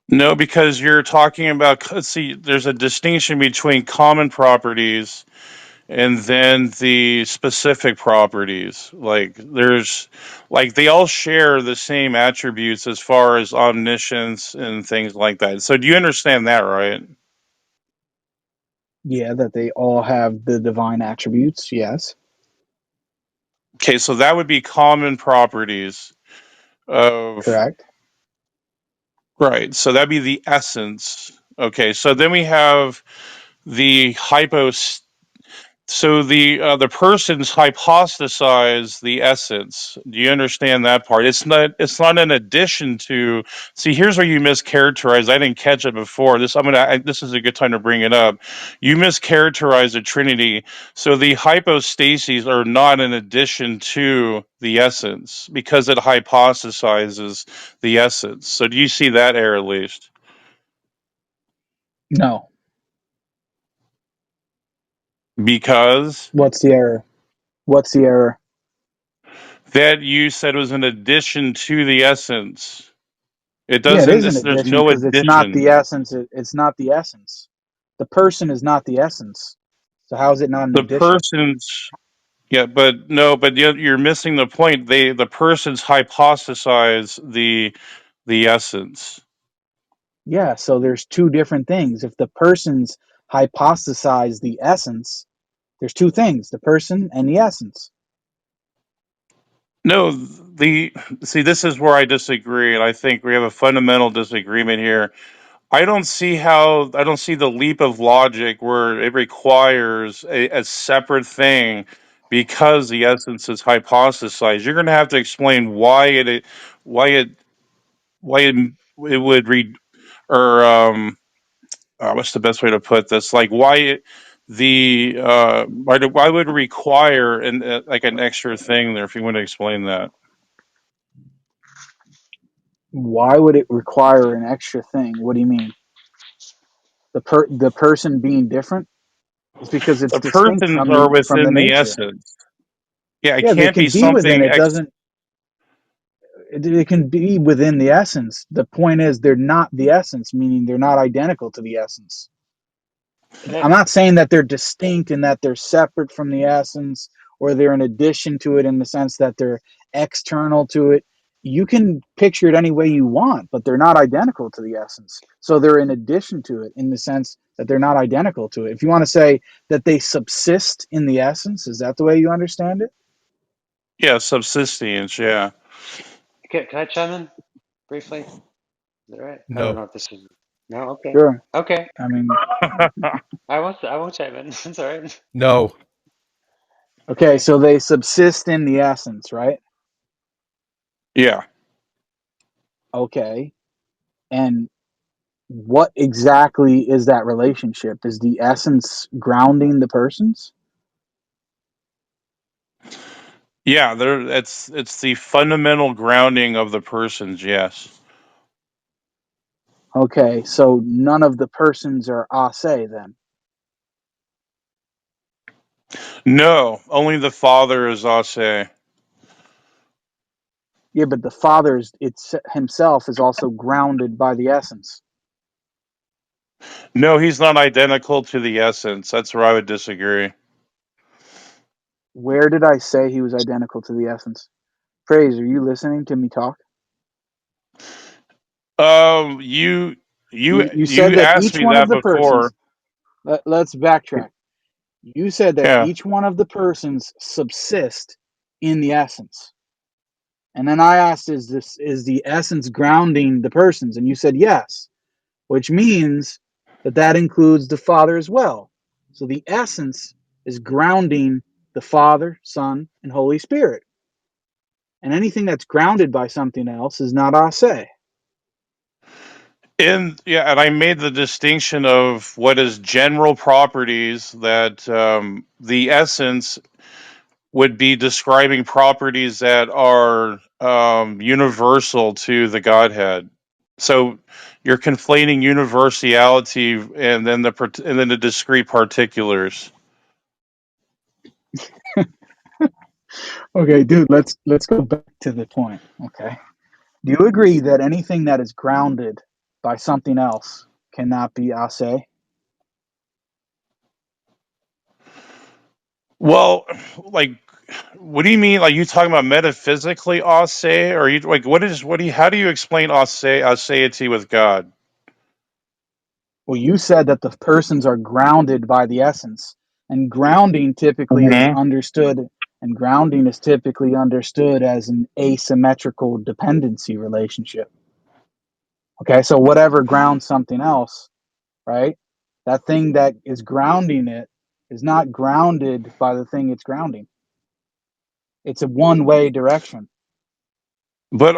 [SPEAKER 4] No, because you're talking about. Let's see. There's a distinction between common properties and then the specific properties. Like they all share the same attributes as far as omniscience and things like that. So do you understand that, right?
[SPEAKER 3] Yeah, that they all have the divine attributes. Yes.
[SPEAKER 4] Okay, so that would be common properties of,
[SPEAKER 3] Correct.
[SPEAKER 4] right. So that'd be the essence. Okay, so then we have the hypos. So the persons hypostasize the essence. Do you understand that part? It's not an addition to. See, here's where you mischaracterize. I didn't catch it before. This is a good time to bring it up. You mischaracterize the Trinity. So the hypostases are not an addition to the essence because it hypostasizes the essence. So do you see that error at least?
[SPEAKER 3] No.
[SPEAKER 4] Because
[SPEAKER 3] What's the error? What's the error?
[SPEAKER 4] that you said was an addition to the essence. It
[SPEAKER 3] Yeah, it
[SPEAKER 4] doesn't.
[SPEAKER 3] is an
[SPEAKER 4] There's
[SPEAKER 3] addition
[SPEAKER 4] no
[SPEAKER 3] because it's not
[SPEAKER 4] addition.
[SPEAKER 3] the essence. It's not the essence. The person is not the essence. So how is it not an
[SPEAKER 4] The
[SPEAKER 3] addition?
[SPEAKER 4] persons. Yeah, but no, but you're missing the point. The persons hypostasize the essence.
[SPEAKER 3] Yeah, so there's two different things. If the persons hypostasize the essence, There's two things: the person and the essence.
[SPEAKER 4] No, the see, this is where I disagree, and I think we have a fundamental disagreement here. I don't see the leap of logic where it requires a separate thing because the essence is hypothesized. You're going to have to explain why it, why it would read, or what's the best way to put this? Like why would it require like an extra thing there? If you want to explain that.
[SPEAKER 3] Why would it require an extra thing? What do you mean? The person being different is because it's
[SPEAKER 4] The
[SPEAKER 3] distinct
[SPEAKER 4] persons are
[SPEAKER 3] from the
[SPEAKER 4] within the
[SPEAKER 3] nature.
[SPEAKER 4] essence. Yeah, it
[SPEAKER 3] Yeah, they
[SPEAKER 4] can't be
[SPEAKER 3] can be within.
[SPEAKER 4] something
[SPEAKER 3] It doesn't. It can be within the essence. The point is, they're not the essence, meaning they're not identical to the essence. I'm
[SPEAKER 9] That
[SPEAKER 3] not saying that they're distinct and that they're separate from the essence or they're in addition to it in the sense that they're external to it. You can picture it any way you want, but they're not identical to the essence. So they're in addition to it in the sense that they're not identical to it. If you want to say that they subsist in the essence, is that the way you understand it?
[SPEAKER 4] Yeah, subsistence. Yeah.
[SPEAKER 9] can I chime in briefly? Is that right? I don't
[SPEAKER 5] No.
[SPEAKER 9] know if this is no. Okay,
[SPEAKER 3] Sure.
[SPEAKER 9] okay.
[SPEAKER 3] I mean,
[SPEAKER 9] I won't chime in. It's all right.
[SPEAKER 5] No.
[SPEAKER 3] okay,
[SPEAKER 9] Okay.
[SPEAKER 3] so they subsist in the essence, right?
[SPEAKER 4] Yeah.
[SPEAKER 3] Okay. And what exactly is that relationship? Is the essence grounding the persons?
[SPEAKER 4] Yeah, there it's the fundamental grounding of the persons, yes.
[SPEAKER 3] Okay, so none of the persons are ase then.
[SPEAKER 4] No, only the Father is Ase.
[SPEAKER 3] Yeah, but the Father is it's himself is also grounded by the essence.
[SPEAKER 4] No, he's not identical to the essence. That's where I would disagree.
[SPEAKER 3] Where did I say he was identical to the essence? Praise, are you listening to me talk?
[SPEAKER 4] Um you
[SPEAKER 3] You said
[SPEAKER 4] you
[SPEAKER 3] that
[SPEAKER 4] asked
[SPEAKER 3] each
[SPEAKER 4] me
[SPEAKER 3] one of
[SPEAKER 4] that
[SPEAKER 3] the
[SPEAKER 4] before.
[SPEAKER 3] persons, let's backtrack. You said that
[SPEAKER 4] Yeah.
[SPEAKER 3] each one of the persons subsist in the essence. And then I asked, is the essence grounding the persons? And you said yes, which means that that includes the Father as well. So the essence is grounding the Father, Son, and Holy Spirit. And anything that's grounded by something else is not ase.
[SPEAKER 4] And I made the distinction of what is general properties that the essence would be describing properties that are universal to the Godhead. So you're conflating universality and then the discrete particulars.
[SPEAKER 3] Okay, dude, let's go back to the point. Okay. Do you agree that anything that is grounded by something else cannot be ase?
[SPEAKER 4] Well, like, what do you mean? Like, you talking about metaphysically ase, or you like what do you how do you explain aseity with God?
[SPEAKER 3] Well, you said that the persons are grounded by the essence, and grounding typically is
[SPEAKER 4] Hmm.
[SPEAKER 3] understood, and grounding is typically understood as an asymmetrical dependency relationship. Okay, so whatever grounds something else, right? That thing that is grounding it is not grounded by the thing it's grounding. It's a one-way direction.
[SPEAKER 4] But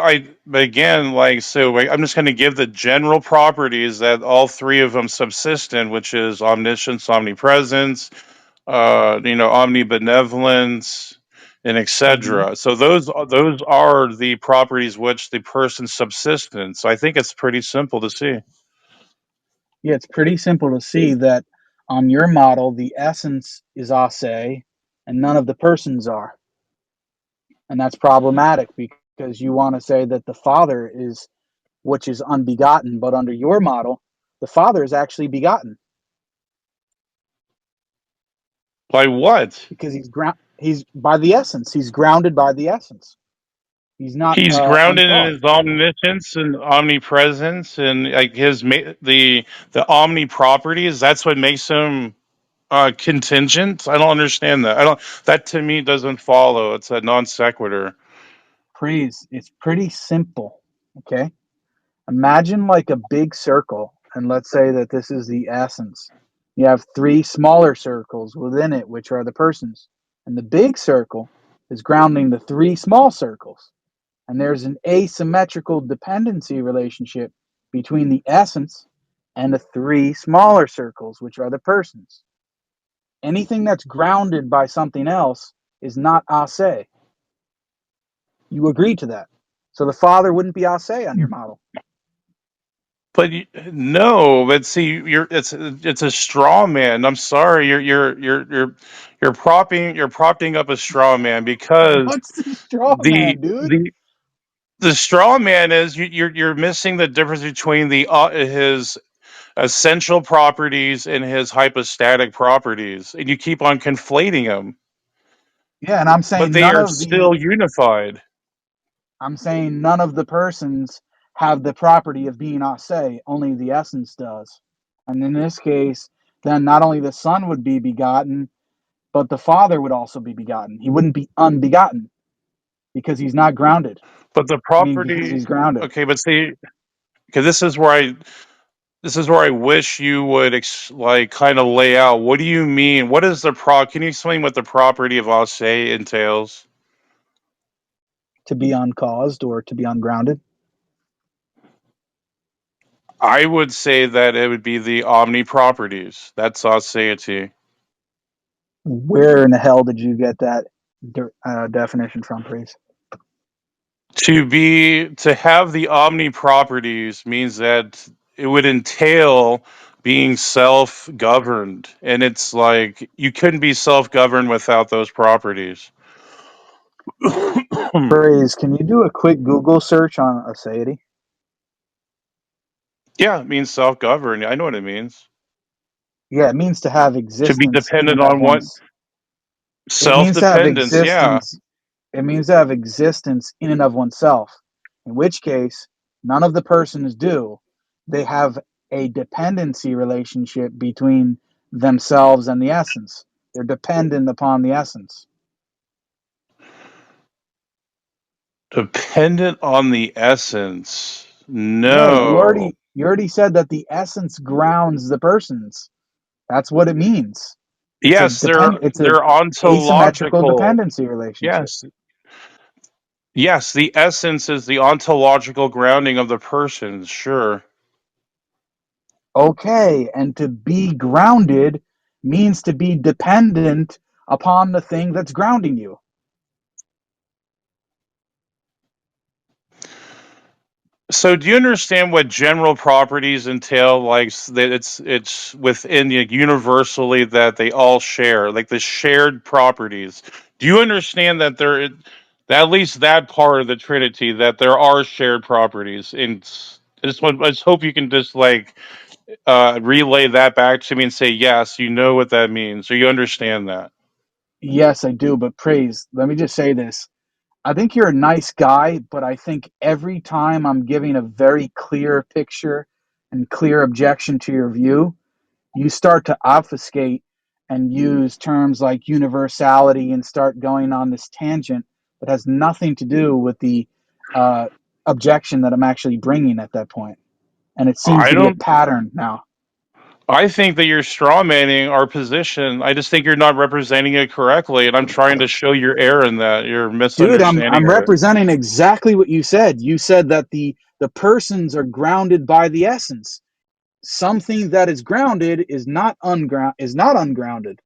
[SPEAKER 4] again, like, so I'm just going to give the general properties that all three of them subsist in, which is omniscience, omnipresence, omnibenevolence, and
[SPEAKER 3] Hmm.
[SPEAKER 4] etc. So those are the properties which the person subsists in. So I think it's pretty simple to see.
[SPEAKER 3] Yeah, it's pretty simple to see that on your model, the essence is ase, and none of the persons are. And that's problematic because you want to say that the Father is which is unbegotten, but under your model, the Father is actually begotten
[SPEAKER 4] By what?
[SPEAKER 3] because he's by the essence. He's grounded by the essence. He's not
[SPEAKER 4] He's grounded in
[SPEAKER 3] uncalled.
[SPEAKER 4] his omniscience and omnipresence and like the omni properties. That's what makes him. Contingent? I don't understand that. I don't. That to me doesn't follow. It's a non sequitur.
[SPEAKER 3] Praise. It's pretty simple. Okay. Imagine like a big circle, and let's say that this is the essence. You have three smaller circles within it, which are the persons. And the big circle is grounding the three small circles. And there's an asymmetrical dependency relationship between the essence and the three smaller circles, which are the persons. Anything that's grounded by something else is not ase. You agree to that. So the father wouldn't be ase on your model.
[SPEAKER 4] But no, but see, it's a straw man. I'm sorry, you're propping up a straw man because
[SPEAKER 3] What's the straw
[SPEAKER 4] the
[SPEAKER 3] man, dude?
[SPEAKER 4] the the straw man is you're missing the difference between the his essential properties and his hypostatic properties, and you keep on conflating them,
[SPEAKER 3] Yeah, and I'm
[SPEAKER 4] but
[SPEAKER 3] saying
[SPEAKER 4] they
[SPEAKER 3] none
[SPEAKER 4] are
[SPEAKER 3] of the
[SPEAKER 4] still unified.
[SPEAKER 3] persons have the property of being ase, only the essence does. And in this case, then not only the son would be begotten, but the father would also be begotten. He wouldn't be unbegotten because he's not grounded.
[SPEAKER 4] But the
[SPEAKER 3] I mean, because
[SPEAKER 4] property,
[SPEAKER 3] he's grounded.
[SPEAKER 4] okay, but see, because this is where I wish you would like kind of lay out. What do you mean? What is the pro? Can you explain what the property of Ase entails?
[SPEAKER 3] To be uncaused or to be ungrounded.
[SPEAKER 4] I would say that it would be the omni properties. That's aseity.
[SPEAKER 3] Where in the hell did you get that definition from, please?
[SPEAKER 4] To have the omni properties means that it would entail being self governed, and it's like you couldn't be self governed without those properties.
[SPEAKER 3] Praise, can you do a quick Google search on aseity?
[SPEAKER 4] Yeah, it means self governed. I know what it means.
[SPEAKER 3] Yeah, it means to have
[SPEAKER 4] To be
[SPEAKER 3] existence in
[SPEAKER 4] dependent
[SPEAKER 3] and of
[SPEAKER 4] on what
[SPEAKER 3] one's. It
[SPEAKER 4] self
[SPEAKER 3] means to have
[SPEAKER 4] dependence. Yeah.
[SPEAKER 3] existence. It means to have existence in and of oneself. In which case, none of the persons do. They have a dependency relationship between themselves and the essence. They're dependent upon the essence.
[SPEAKER 4] Dependent on the essence.
[SPEAKER 3] Yeah,
[SPEAKER 4] No.
[SPEAKER 3] you already said that the essence grounds the persons. That's what it means.
[SPEAKER 4] Yes,
[SPEAKER 3] It's a
[SPEAKER 4] they're
[SPEAKER 3] asymmetrical
[SPEAKER 4] ontological.
[SPEAKER 3] dependency relationship.
[SPEAKER 4] Yes. Yes, the essence is the ontological grounding of the persons, sure.
[SPEAKER 3] Okay, and to be grounded means to be dependent upon the thing that's grounding you.
[SPEAKER 4] So do you understand what general properties entail? Like that it's within the universally that they all share, like the shared properties. Do you understand that that at least that part of the Trinity that there are shared properties? And I just hope you can just like relay that back to me and say yes, you know what that means, or you understand that.
[SPEAKER 3] Yes, I do, but praise, let me just say this. I think you're a nice guy, but I think every time I'm giving a very clear picture and clear objection to your view, you start to obfuscate and use terms like universality and start going on this tangent that has nothing to do with the uh, objection that I'm actually bringing at that point. And it seems
[SPEAKER 4] I
[SPEAKER 3] to be a
[SPEAKER 4] don't.
[SPEAKER 3] pattern now.
[SPEAKER 4] I think that you're strawmanning our position. I just think you're not representing it correctly, and I'm trying to show your error in that. You're
[SPEAKER 3] Dude,
[SPEAKER 4] misunderstanding
[SPEAKER 3] I'm
[SPEAKER 4] it.
[SPEAKER 3] representing exactly what you said. You said that the persons are grounded by the essence. Something that is grounded is not ungrounded.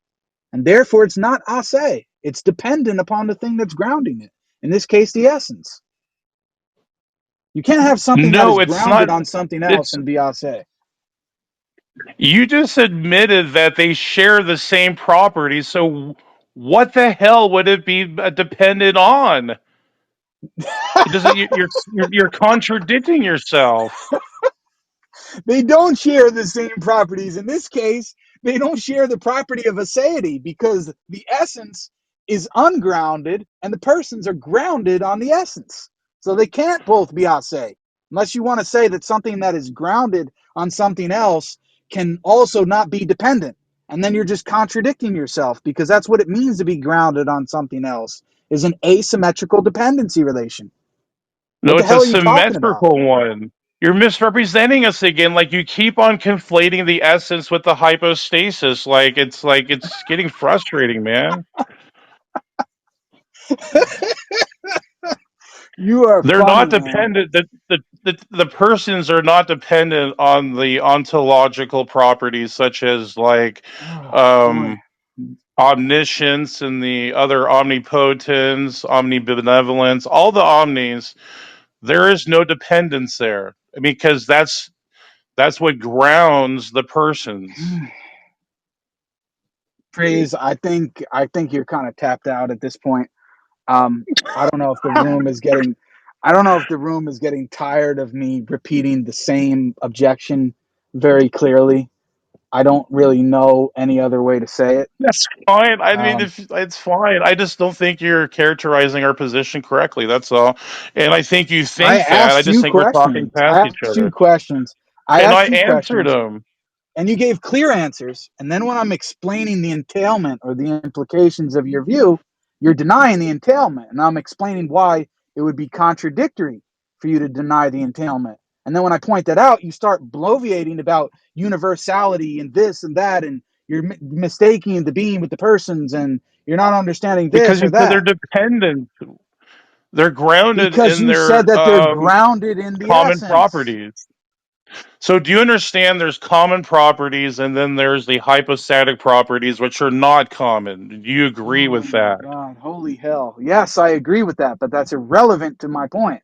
[SPEAKER 3] And therefore it's not ase. It's dependent upon the thing that's grounding it. In this case, the essence. You can't have something that is
[SPEAKER 4] No, it's not.
[SPEAKER 3] grounded on something else
[SPEAKER 4] It's
[SPEAKER 3] and be ase.
[SPEAKER 4] you just admitted that they share the same properties. So what the hell would it be dependent on? It doesn't. You're contradicting yourself.
[SPEAKER 3] They don't share the same properties. In this case, they don't share the property of aseity because the essence is ungrounded and the persons are grounded on the essence. So they can't both be ase. Unless you want to say that something that is grounded on something else can also not be dependent. And then you're just contradicting yourself, because that's what it means to be grounded on something else, is an asymmetrical dependency relation. What
[SPEAKER 4] No,
[SPEAKER 3] the
[SPEAKER 4] it's
[SPEAKER 3] hell
[SPEAKER 4] a
[SPEAKER 3] are you talking about?
[SPEAKER 4] symmetrical one. You're misrepresenting us again. Like you keep on conflating the essence with the hypostasis. Like it's getting frustrating, man.
[SPEAKER 3] You are
[SPEAKER 4] They're not
[SPEAKER 3] funny, man.
[SPEAKER 4] dependent. The persons are not dependent on the ontological properties, such as like
[SPEAKER 3] Oh boy.
[SPEAKER 4] um, omniscience and the other omnipotence, omnibenevolence, all the omnis. There is no dependence there because that's what grounds the persons.
[SPEAKER 3] Praise, I think you're kind of tapped out at this point. Um, I don't know if the room is getting, I don't know if the room is getting tired of me repeating the same objection very clearly. I don't really know any other way to say it.
[SPEAKER 4] That's fine. I mean,
[SPEAKER 3] Um,
[SPEAKER 4] if it's fine. I just don't think you're characterizing our position correctly. That's all. And I think you
[SPEAKER 3] I
[SPEAKER 4] think that. I
[SPEAKER 3] asked
[SPEAKER 4] just
[SPEAKER 3] you
[SPEAKER 4] think we're talking
[SPEAKER 3] questions. I
[SPEAKER 4] past each
[SPEAKER 3] asked you
[SPEAKER 4] other.
[SPEAKER 3] questions. I
[SPEAKER 4] And I
[SPEAKER 3] asked you
[SPEAKER 4] answered
[SPEAKER 3] questions.
[SPEAKER 4] them.
[SPEAKER 3] And you gave clear answers. And then when I'm explaining the entailment or the implications of your view, you're denying the entailment. And I'm explaining why it would be contradictory for you to deny the entailment. And then when I point that out, you start bloviating about universality and this and that, and you're mistaking the being with the persons, and you're not understanding
[SPEAKER 4] Because
[SPEAKER 3] this
[SPEAKER 4] you
[SPEAKER 3] or
[SPEAKER 4] said they're
[SPEAKER 3] that,
[SPEAKER 4] dependent. They're grounded
[SPEAKER 3] because
[SPEAKER 4] in
[SPEAKER 3] you said
[SPEAKER 4] their
[SPEAKER 3] that they're grounded in the
[SPEAKER 4] common
[SPEAKER 3] essence.
[SPEAKER 4] properties. So do you understand there's common properties and then there's the hypostatic properties which are not common? Do you agree
[SPEAKER 3] Oh
[SPEAKER 4] with
[SPEAKER 3] my
[SPEAKER 4] that?
[SPEAKER 3] God, holy hell. Yes, I agree with that, but that's irrelevant to my point.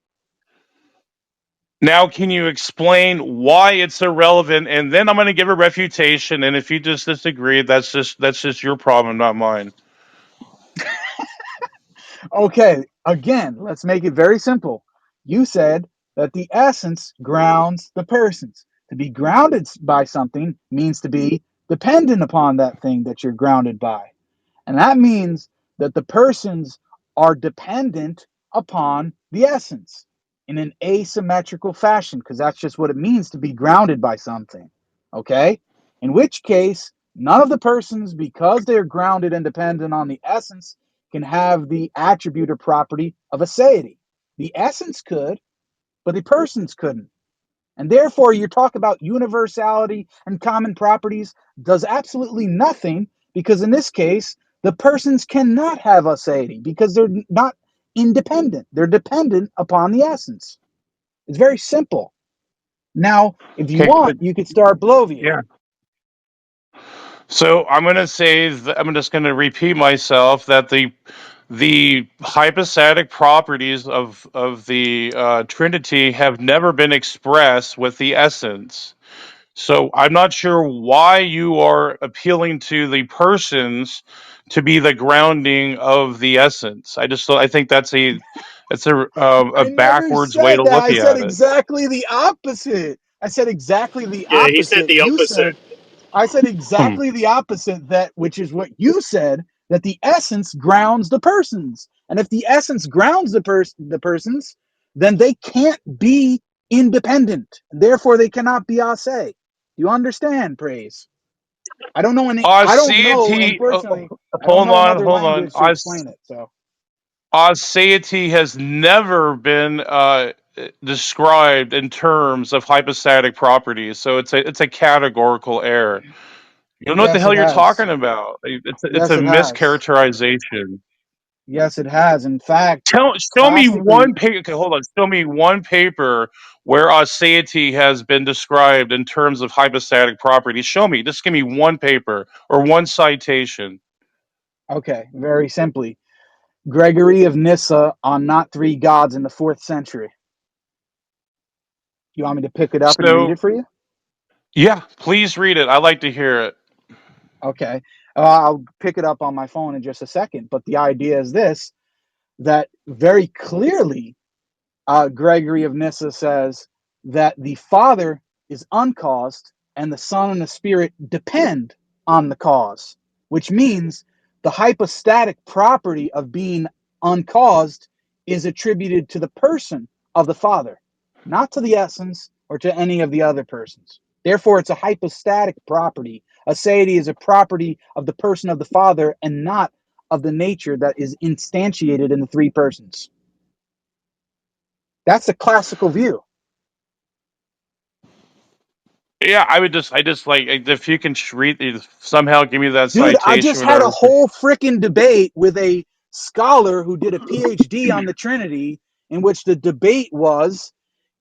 [SPEAKER 4] Now can you explain why it's irrelevant and then I'm going to give a refutation and if you just disagree that's just your problem not mine.
[SPEAKER 3] Okay, again, let's make it very simple. You said that the essence grounds the persons. To be grounded by something means to be dependent upon that thing that you're grounded by. And that means that the persons are dependent upon the essence in an asymmetrical fashion, because that's just what it means to be grounded by something. Okay? In which case, none of the persons, because they're grounded and dependent on the essence, can have the attribute or property of aseity. The essence could, but the persons couldn't. And therefore, your talk about universality and common properties does absolutely nothing, because in this case, the persons cannot have aseity because they're not independent. They're dependent upon the essence. It's very simple. Now, if you
[SPEAKER 4] Okay,
[SPEAKER 3] want, you could start
[SPEAKER 4] yeah.
[SPEAKER 3] bloviating.
[SPEAKER 4] So I'm going to say I'm just going to repeat myself that the hypostatic properties of the Trinity have never been expressed with the essence. So I'm not sure why you are appealing to the persons to be the grounding of the essence. I think that's a
[SPEAKER 3] I never
[SPEAKER 4] backwards way
[SPEAKER 3] said
[SPEAKER 4] to
[SPEAKER 3] that.
[SPEAKER 4] look
[SPEAKER 3] I said
[SPEAKER 4] at it.
[SPEAKER 3] exactly the opposite. I said exactly the
[SPEAKER 10] Yeah, he said
[SPEAKER 3] opposite.
[SPEAKER 10] the
[SPEAKER 3] You said
[SPEAKER 10] opposite.
[SPEAKER 3] I said
[SPEAKER 4] Hmm.
[SPEAKER 3] exactly the opposite, that which is what you said, that the essence grounds the persons. And if the essence grounds the persons, then they can't be independent. Therefore they cannot be ase. Do you understand, praise? I don't know,
[SPEAKER 4] Aseity,
[SPEAKER 3] unfortunately, I don't
[SPEAKER 4] hold
[SPEAKER 3] know
[SPEAKER 4] on,
[SPEAKER 3] another
[SPEAKER 4] hold on.
[SPEAKER 3] language to explain it. So
[SPEAKER 4] Aseity has never been described in terms of hypostatic properties, so it's a categorical error. You don't know what the
[SPEAKER 3] yes,
[SPEAKER 4] hell
[SPEAKER 3] it
[SPEAKER 4] you're
[SPEAKER 3] has.
[SPEAKER 4] talking about. It's a
[SPEAKER 3] Yes, it has.
[SPEAKER 4] mischaracterization.
[SPEAKER 3] Yes, it has. In fact,
[SPEAKER 4] Show me
[SPEAKER 3] classically,
[SPEAKER 4] one paper. Okay, hold on. Show me one paper where aseity has been described in terms of hypostatic properties. Show me. Just give me one paper or one citation.
[SPEAKER 3] okay, very simply, Gregory of Nyssa on Not Three Gods in the 4th century. You want me to pick it up and read
[SPEAKER 4] So
[SPEAKER 3] it for you?
[SPEAKER 4] yeah, please read it. I like to hear it.
[SPEAKER 3] Okay. I'll pick it up on my phone in just a second. But the idea is this, that very clearly, Gregory of Nyssa says that the Father is uncaused and the Son and the Spirit depend on the cause, which means the hypostatic property of being uncaused is attributed to the person of the Father, not to the essence or to any of the other persons. Therefore, it's a hypostatic property. Aseity is a property of the person of the Father and not of the nature that is instantiated in the three persons. That's the classical view.
[SPEAKER 4] Yeah, I just like if you can read somehow give me that
[SPEAKER 3] Dude, I
[SPEAKER 4] citation,
[SPEAKER 3] just had a
[SPEAKER 4] whatever.
[SPEAKER 3] whole freaking debate with a scholar who did a PhD on the Trinity, in which the debate was,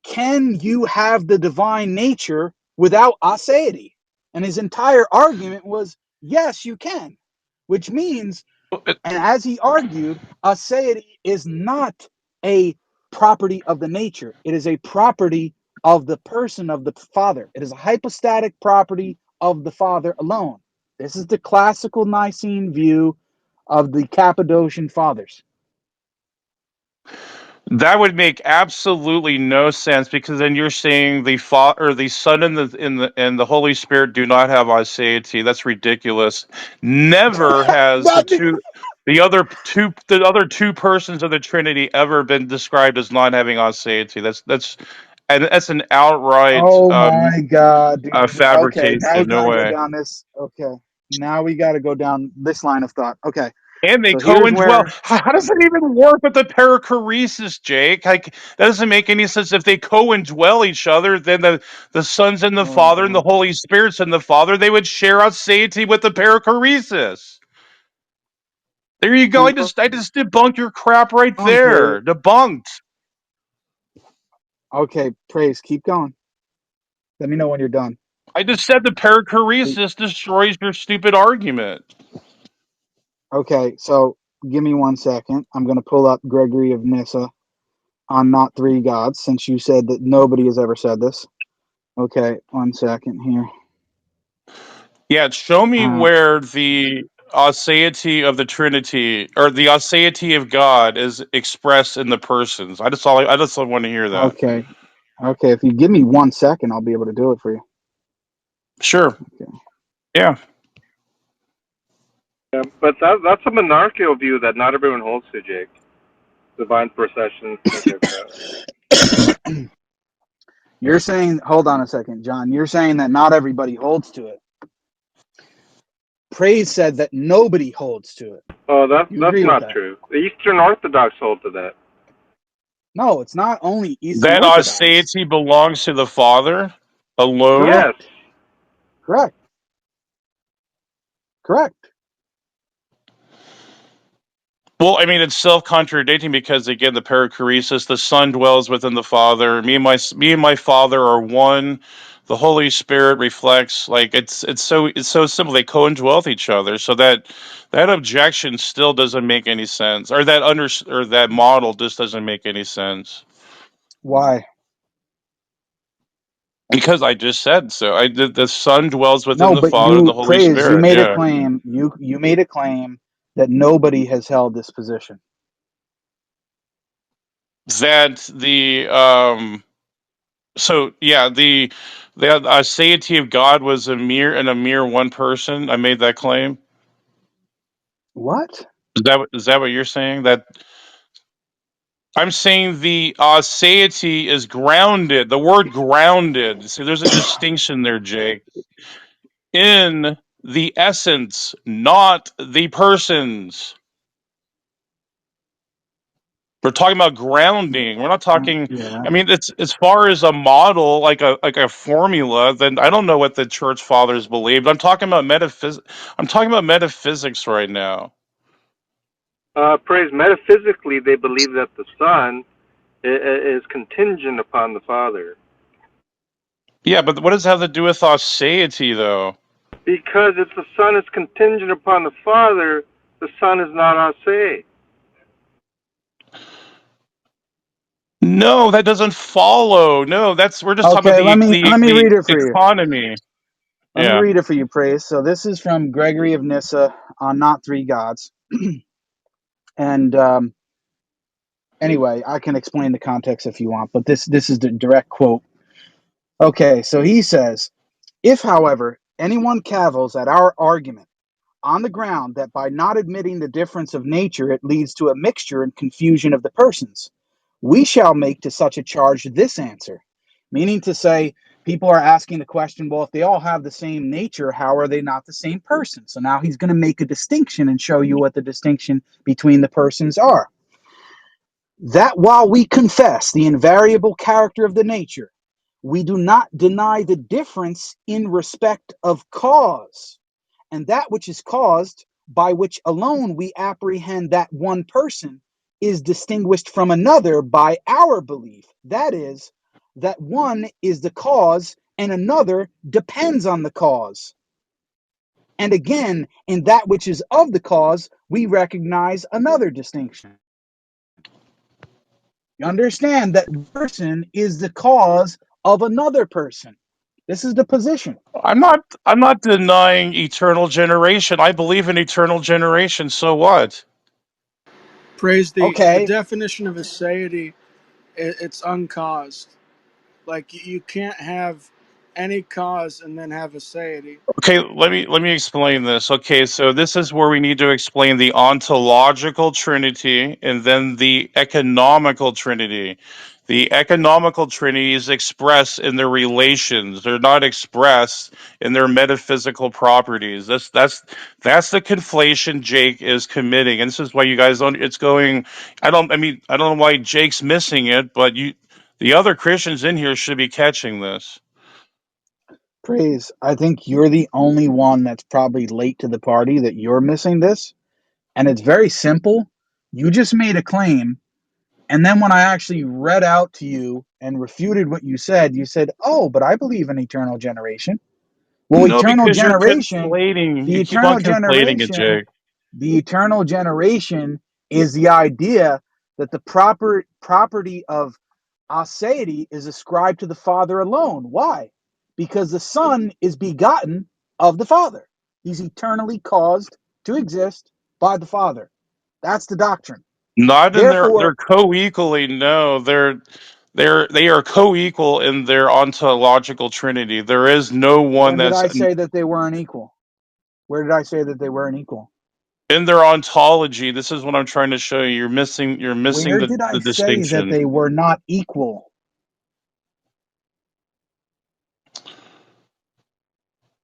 [SPEAKER 3] can you have the divine nature without aseity? And his entire argument was, yes, you can, which means, and as he argued, aseity is not a property of the nature. It is a property of the person of the Father. It is a hypostatic property of the Father alone. This is the classical Nicene view of the Cappadocian Fathers.
[SPEAKER 4] That would make absolutely no sense because then you're saying the Father or the Son and the Holy Spirit do not have aseity. That's ridiculous. Never has
[SPEAKER 3] That,
[SPEAKER 4] the other two persons of the Trinity ever been described as not having aseity. That's an outright
[SPEAKER 3] oh my God, dude. Okay,
[SPEAKER 4] fabrication.
[SPEAKER 3] now we
[SPEAKER 4] No
[SPEAKER 3] got to go
[SPEAKER 4] way.
[SPEAKER 3] down this. Okay, now we got to go down this line of thought. Okay,
[SPEAKER 4] And they
[SPEAKER 3] so here's
[SPEAKER 4] co-indwell.
[SPEAKER 3] where,
[SPEAKER 4] How does that even work with the perichoresis, Jake? Like that doesn't make any sense. If they co-indwell each other, then the Son's in the
[SPEAKER 3] oh
[SPEAKER 4] Father and the
[SPEAKER 3] boy.
[SPEAKER 4] Holy Spirit's in the Father. They would share out deity with the perichoresis. There you go. I just debunked your crap right
[SPEAKER 3] Okay,
[SPEAKER 4] there. Debunked.
[SPEAKER 3] okay, praise, keep going. Let me know when you're done.
[SPEAKER 4] I just said the perichoresis destroys your stupid argument.
[SPEAKER 3] Okay, so give me 1 second. I'm going to pull up Gregory of Nyssa on not three gods, since you said that nobody has ever said this. Okay, 1 second here.
[SPEAKER 4] Yeah, show me
[SPEAKER 3] Uh,
[SPEAKER 4] where the aseity of the Trinity or the aseity of God is expressed in the persons. I just want to hear that.
[SPEAKER 3] okay, okay. If you give me 1 second, I'll be able to do it for you.
[SPEAKER 4] Sure.
[SPEAKER 3] Okay.
[SPEAKER 4] Yeah.
[SPEAKER 6] Yeah, but that's a monarchical view that not everyone holds to, Jake. Divine processions, things like that.
[SPEAKER 3] You're saying, hold on a second, John. You're saying that not everybody holds to it. Praise said that nobody holds to it.
[SPEAKER 6] Oh,
[SPEAKER 3] You
[SPEAKER 6] that's
[SPEAKER 3] agree with
[SPEAKER 6] not
[SPEAKER 3] that?
[SPEAKER 6] true. The Eastern Orthodox hold to that.
[SPEAKER 3] No, it's not only Eastern
[SPEAKER 4] That
[SPEAKER 3] Orthodox.
[SPEAKER 4] aseity belongs to the Father alone.
[SPEAKER 6] Yes.
[SPEAKER 3] Correct. Correct. Correct.
[SPEAKER 4] Well, I mean, it's self-contradicting because again, the perichoresis, the Son dwells within the Father. Me and my Father are one. The Holy Spirit reflects like it's so simple. They co-indwell with each other, so that objection still doesn't make any sense, or that model just doesn't make any sense
[SPEAKER 3] Why?
[SPEAKER 4] because I just said so. The Son dwells within
[SPEAKER 3] No,
[SPEAKER 4] the
[SPEAKER 3] but
[SPEAKER 4] Father and the
[SPEAKER 3] you
[SPEAKER 4] Holy
[SPEAKER 3] praise. You
[SPEAKER 4] Spirit.
[SPEAKER 3] made a
[SPEAKER 4] Yeah,
[SPEAKER 3] claim. You made a claim that nobody has held this position.
[SPEAKER 4] that So yeah, the aseity of God was a mere one person. I made that claim.
[SPEAKER 3] What?
[SPEAKER 4] Is that what you're saying? That I'm saying the aseity is grounded. The word grounded. See, there's a distinction there, Jake. In the essence, not the persons. We're talking about grounding. We're not talking.
[SPEAKER 3] Yeah.
[SPEAKER 4] I mean, it's as far as a model, like a formula. Then I don't know what the church fathers believed. I'm talking about metaphysics. I'm talking about metaphysics right now.
[SPEAKER 6] Praise metaphysically, they believe that the Son is contingent upon the Father.
[SPEAKER 4] Yeah, but what does that have to do with aseity, though?
[SPEAKER 6] Because if the Son is contingent upon the Father, the Son is not ase.
[SPEAKER 4] No, that doesn't follow. No, that's we're just talking about
[SPEAKER 3] Okay. Let me
[SPEAKER 4] the
[SPEAKER 3] read it for you.
[SPEAKER 4] economy.
[SPEAKER 3] Let me
[SPEAKER 4] Yeah.
[SPEAKER 3] read it for you, praise. So this is from Gregory of Nyssa on not three gods. And anyway, I can explain the context if you want, but this is the direct quote. Okay, so he says, if, however, anyone cavils at our argument on the ground that by not admitting the difference of nature it leads to a mixture and confusion of the persons, we shall make to such a charge this answer, meaning to say people are asking the question, well, if they all have the same nature, how are they not the same person? So now he's going to make a distinction and show you what the distinction between the persons are. That while we confess the invariable character of the nature, we do not deny the difference in respect of cause, and that which is caused, by which alone we apprehend that one person is distinguished from another by our belief. That is, that one is the cause and another depends on the cause. And again, in that which is of the cause, we recognize another distinction. You understand that person is the cause of another person. This is the position.
[SPEAKER 4] I'm not denying eternal generation. I believe in eternal generation. So what?
[SPEAKER 10] Praise the
[SPEAKER 3] Okay,
[SPEAKER 10] definition of aseity. It's uncaused. Like you can't have any cause and then have aseity.
[SPEAKER 4] Okay, let me explain this. Okay, so this is where we need to explain the ontological trinity and then the economical trinity. The economical trinity is expressed in their relations. They're not expressed in their metaphysical properties. That's the conflation Jake is committing. And this is why you guys don't it's going I don't know why Jake's missing it, but you the other Christians in here should be catching this.
[SPEAKER 3] praise. I think you're the only one that's probably late to the party that you're missing this. And it's very simple. You just made a claim. And then when I actually read out to you and refuted what you said, oh, but I believe in eternal generation. Well,
[SPEAKER 4] No, because you're conflating.
[SPEAKER 3] the
[SPEAKER 4] You keep on
[SPEAKER 3] eternal
[SPEAKER 4] conflating it,
[SPEAKER 3] generation
[SPEAKER 4] Jake.
[SPEAKER 3] The eternal generation is the idea that the proper property of aseity is ascribed to the Father alone. Why? Because the Son is begotten of the Father. He's eternally caused to exist by the Father. That's the doctrine.
[SPEAKER 4] Not in their
[SPEAKER 3] Therefore,
[SPEAKER 4] they're co-equally. No, they are co-equal in their ontological trinity. There is no one
[SPEAKER 3] when did
[SPEAKER 4] that's
[SPEAKER 3] I say that they weren't equal? Where did I say that they weren't equal?
[SPEAKER 4] in their ontology. This is what I'm trying to show you. You're missing
[SPEAKER 3] Where
[SPEAKER 4] the
[SPEAKER 3] did I
[SPEAKER 4] the
[SPEAKER 3] say that
[SPEAKER 4] distinction.
[SPEAKER 3] they were not equal?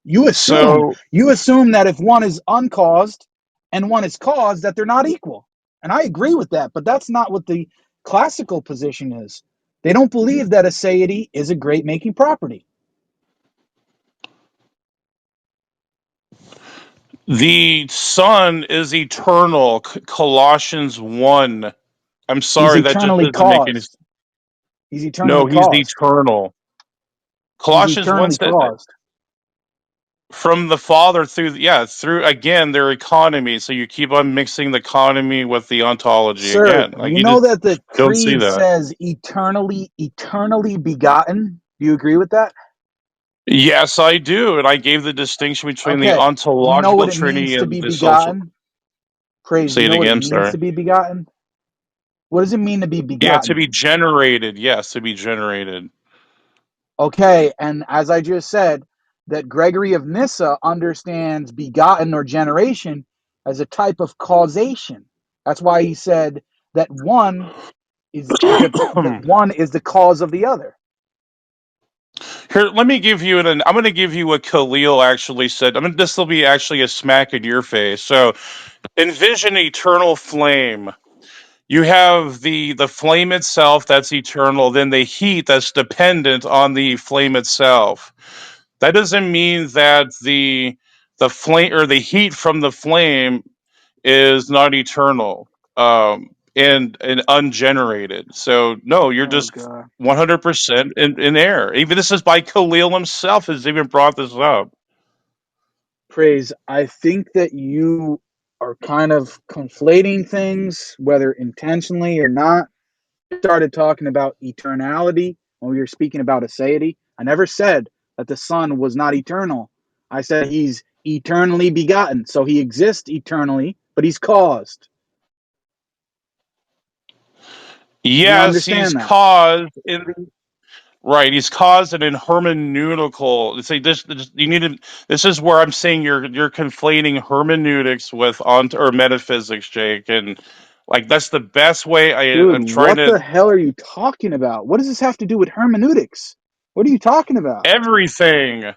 [SPEAKER 3] You assume
[SPEAKER 4] So
[SPEAKER 3] you assume that if one is uncaused and one is caused, that they're not equal. And I agree with that, but that's not what the classical position is. They don't believe that aseity is a great making property.
[SPEAKER 4] the Son is eternal. Colossians 1. I'm
[SPEAKER 3] He's
[SPEAKER 4] sorry, that just
[SPEAKER 3] eternally
[SPEAKER 4] doesn't make any sense.
[SPEAKER 3] caused. He's eternally
[SPEAKER 4] No, he's
[SPEAKER 3] caused.
[SPEAKER 4] eternal.
[SPEAKER 3] He's
[SPEAKER 4] Colossians 1
[SPEAKER 3] eternally
[SPEAKER 4] says
[SPEAKER 3] caused.
[SPEAKER 4] from the Father through again their economy. So you keep on mixing the economy with the ontology
[SPEAKER 3] Sir,
[SPEAKER 4] again.
[SPEAKER 3] do
[SPEAKER 4] Like
[SPEAKER 3] you
[SPEAKER 4] you
[SPEAKER 3] know
[SPEAKER 4] just
[SPEAKER 3] that the
[SPEAKER 4] don't see
[SPEAKER 3] creed
[SPEAKER 4] that.
[SPEAKER 3] says eternally begotten? Do you agree with that?
[SPEAKER 4] Yes, I do, and I gave the distinction between the
[SPEAKER 3] Okay. Do you know what
[SPEAKER 4] ontological
[SPEAKER 3] it
[SPEAKER 4] trinity
[SPEAKER 3] means to
[SPEAKER 4] and
[SPEAKER 3] be
[SPEAKER 4] the social.
[SPEAKER 3] begotten? Praise, do
[SPEAKER 4] Say
[SPEAKER 3] you
[SPEAKER 4] it
[SPEAKER 3] know what
[SPEAKER 4] again.
[SPEAKER 3] it
[SPEAKER 4] I'm
[SPEAKER 3] means
[SPEAKER 4] sorry.
[SPEAKER 3] to be begotten? What does it mean to be
[SPEAKER 4] Yeah, to
[SPEAKER 3] begotten?
[SPEAKER 4] be generated. Yes, to be generated.
[SPEAKER 3] Okay, and as I just said, that Gregory of Nyssa understands begotten or generation as a type of causation. That's why he said that one is the cause of the other.
[SPEAKER 4] Here, let me give you I'm going to give you what Khalil actually said. I mean, this will be actually a smack in your face. So, envision eternal flame. You have the flame itself that's eternal, then the heat that's dependent on the flame itself. That doesn't mean that the flame or the heat from the flame is not eternal and ungenerated. So no, you're
[SPEAKER 3] Oh
[SPEAKER 4] just
[SPEAKER 3] God.
[SPEAKER 4] 100% in air. Even this is by Khalil himself has even brought this up.
[SPEAKER 3] Praise. I think that you are kind of conflating things, whether intentionally or not. Started talking about eternality when we were speaking about aseity. I never said that the Son was not eternal. I said he's eternally begotten. So he exists eternally, but he's caused. Do you
[SPEAKER 4] Yes, he's
[SPEAKER 3] understand that?
[SPEAKER 4] caused in right. He's caused it in hermeneutical. See, this you need to. This is where I'm saying you're conflating hermeneutics with or metaphysics, Jake, and like that's the best way
[SPEAKER 3] Dude,
[SPEAKER 4] I'm trying
[SPEAKER 3] what
[SPEAKER 4] to.
[SPEAKER 3] the hell are you talking about? What does this have to do with hermeneutics? What are you talking about?
[SPEAKER 4] Everything.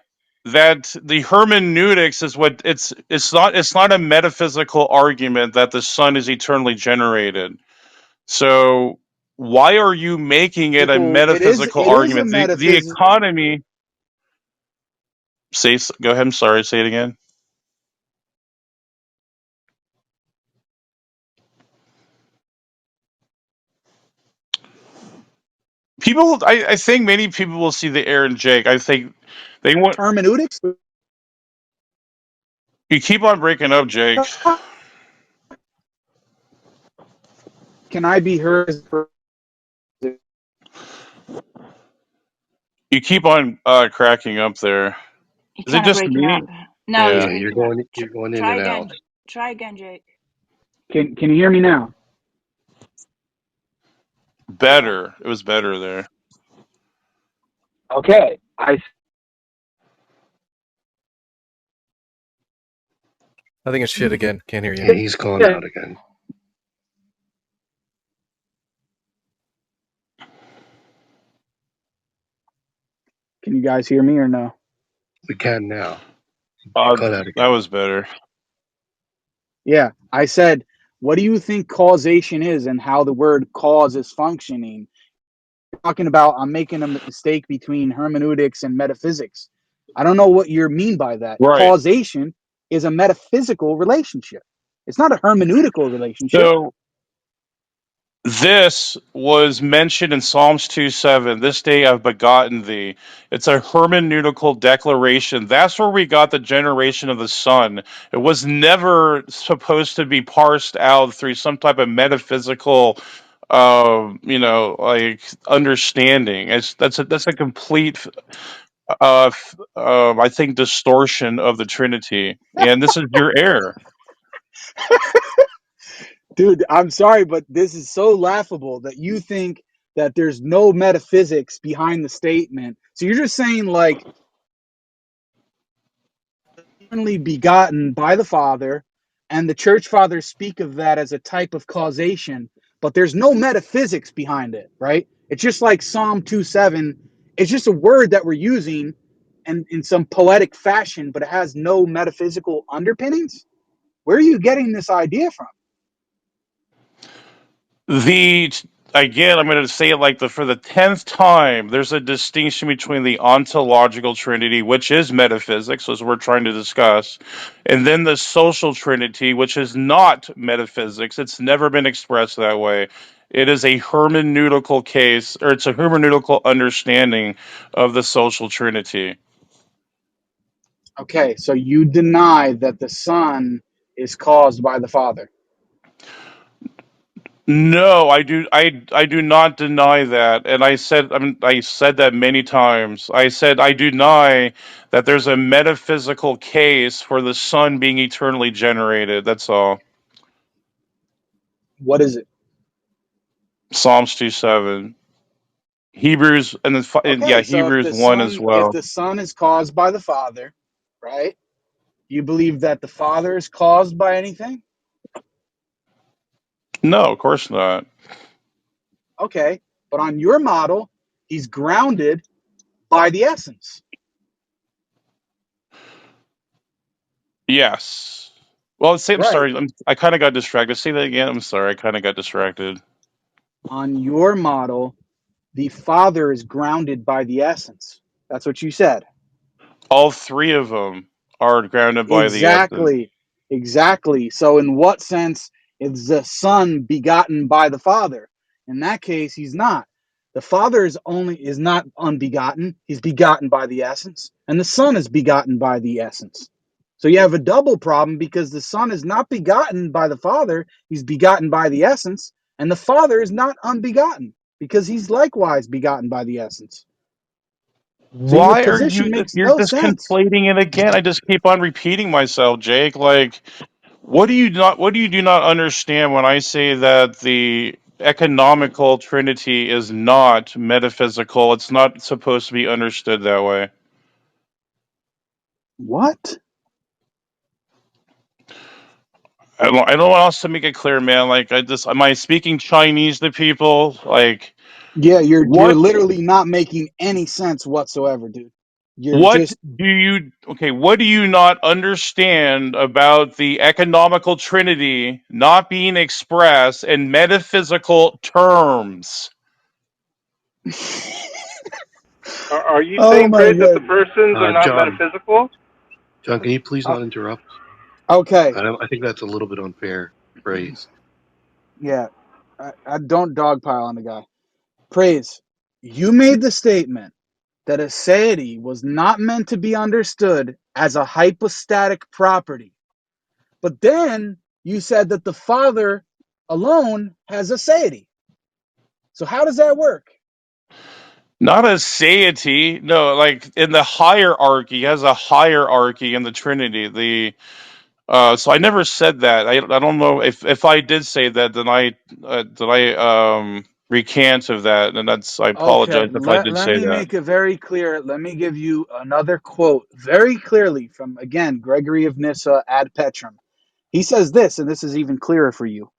[SPEAKER 4] That the hermeneutics is what it's not a metaphysical argument that the sun is eternally generated. So why are you making it a metaphysical
[SPEAKER 3] It is a
[SPEAKER 4] argument? The
[SPEAKER 3] metaphysical.
[SPEAKER 4] economy. Go ahead. I'm sorry. Say it again. People, I think many people will see the Aaron Jake. I think they want.
[SPEAKER 3] Hermeneutics.
[SPEAKER 4] You keep on breaking up, Jake.
[SPEAKER 3] Can I be heard?
[SPEAKER 4] You keep on cracking up there.
[SPEAKER 11] You're
[SPEAKER 4] Is it
[SPEAKER 11] kind of
[SPEAKER 4] just
[SPEAKER 11] breaking up.
[SPEAKER 4] me?
[SPEAKER 11] No, he's
[SPEAKER 4] Yeah.
[SPEAKER 9] Yeah,
[SPEAKER 11] breaking up.
[SPEAKER 9] you're going in
[SPEAKER 11] Try
[SPEAKER 9] and out.
[SPEAKER 11] again. Try again, Jake.
[SPEAKER 3] Can you hear me now?
[SPEAKER 11] Yeah.
[SPEAKER 4] Better. It was better there.
[SPEAKER 3] Okay.
[SPEAKER 5] I think it's shit again. Can't hear you.
[SPEAKER 9] Yeah, he's gone out again.
[SPEAKER 3] Can you guys hear me or no?
[SPEAKER 9] We can now. You
[SPEAKER 4] Uh,
[SPEAKER 9] cut out
[SPEAKER 4] that
[SPEAKER 9] again.
[SPEAKER 4] was better.
[SPEAKER 3] Yeah, I said, what do you think causation is and how the word cause is functioning? Talking about I'm making a mistake between hermeneutics and metaphysics. I don't know what you mean by that.
[SPEAKER 4] Right.
[SPEAKER 3] Causation is a metaphysical relationship. It's not a hermeneutical relationship.
[SPEAKER 4] So this was mentioned in Psalms 2:7. This day I've begotten thee. It's a hermeneutical declaration. That's where we got the generation of the Son. It was never supposed to be parsed out through some type of metaphysical, like understanding. That's a complete, I think, distortion of the Trinity. And this is your error.
[SPEAKER 3] Dude, I'm sorry, but this is so laughable that you think that there's no metaphysics behind the statement. So you're just saying, like, eternally begotten by the Father, and the church fathers speak of that as a type of causation, but there's no metaphysics behind it, right? It's just like Psalm 2:7. It's just a word that we're using and in some poetic fashion, but it has no metaphysical underpinnings. Where are you getting this idea from?
[SPEAKER 4] The Again, I'm going to say it like for the 10th time. There's a distinction between the ontological trinity, which is metaphysics, as we're trying to discuss, and then the social trinity, which is not metaphysics. It's never been expressed that way. It is a hermeneutical case, or it's a hermeneutical understanding of the social trinity.
[SPEAKER 3] Okay, so you deny that the Son is caused by the Father.
[SPEAKER 4] No, I do. I do not deny that, and I said that many times. I said I deny that there's a metaphysical case for the Son being eternally generated. That's all.
[SPEAKER 3] What is it?
[SPEAKER 4] Psalms 2:7, Hebrews, and yeah,
[SPEAKER 3] Okay, so
[SPEAKER 4] Hebrews 1 as
[SPEAKER 3] if
[SPEAKER 4] well.
[SPEAKER 3] the Son is caused by the Father, right? You believe that the Father is caused by anything?
[SPEAKER 4] No, of course not.
[SPEAKER 3] Okay, but on your model, he's grounded by the essence,
[SPEAKER 4] Yes. Well, I'm
[SPEAKER 3] right?
[SPEAKER 4] sorry. I kind of got distracted. Say that again. I'm sorry. I kind of got distracted.
[SPEAKER 3] On your model, the Father is grounded by the essence. That's what you said.
[SPEAKER 4] All three of them are grounded by the essence.
[SPEAKER 3] Exactly. Exactly. So, in what sense is the Son begotten by the Father? In that case, he's not. The Father is not unbegotten. He's begotten by the essence, and the Son is begotten by the essence. So you have a double problem because the Son is not begotten by the Father. He's begotten by the essence, and the Father is not unbegotten because he's likewise begotten by the essence. So your
[SPEAKER 4] Why are
[SPEAKER 3] position
[SPEAKER 4] you?
[SPEAKER 3] makes
[SPEAKER 4] You're
[SPEAKER 3] no
[SPEAKER 4] just
[SPEAKER 3] sense.
[SPEAKER 4] conflating it again. I just keep on repeating myself, Jake. Like, what do you do not understand when I say that the economical trinity is not metaphysical? It's not supposed to be understood that way.
[SPEAKER 3] What?
[SPEAKER 4] I don't want us to make it clear, man. Like, am I speaking Chinese to people? Like,
[SPEAKER 3] Yeah, you're
[SPEAKER 4] what
[SPEAKER 3] literally not making any sense whatsoever, dude. You're
[SPEAKER 4] what
[SPEAKER 3] just
[SPEAKER 4] do you okay? What do you not understand about the economical trinity not being expressed in metaphysical terms?
[SPEAKER 6] Are you
[SPEAKER 3] oh
[SPEAKER 6] saying,
[SPEAKER 3] my
[SPEAKER 6] Praise, that the
[SPEAKER 3] god.
[SPEAKER 6] persons are not
[SPEAKER 12] John,
[SPEAKER 6] metaphysical?
[SPEAKER 12] John, can you please
[SPEAKER 3] Uh,
[SPEAKER 12] not interrupt?
[SPEAKER 3] okay,
[SPEAKER 12] I think that's a little bit unfair praise.
[SPEAKER 3] yeah. I don't dogpile on the guy. Praise. You made the statement that a deity was not meant to be understood as a hypostatic property. But then you said that the Father alone has a deity. So how does that work?
[SPEAKER 4] Not a satiety, no. Like in the hierarchy, has a hierarchy in the Trinity. So I never said that. I don't know if I did say that, then I recant of that, and I
[SPEAKER 3] Okay,
[SPEAKER 4] apologize if I
[SPEAKER 3] let,
[SPEAKER 4] did
[SPEAKER 3] let
[SPEAKER 4] say
[SPEAKER 3] me
[SPEAKER 4] that.
[SPEAKER 3] make it very clear. Let me give you another quote very clearly from, again, Gregory of Nyssa ad Petrum. He says this, and this is even clearer for you.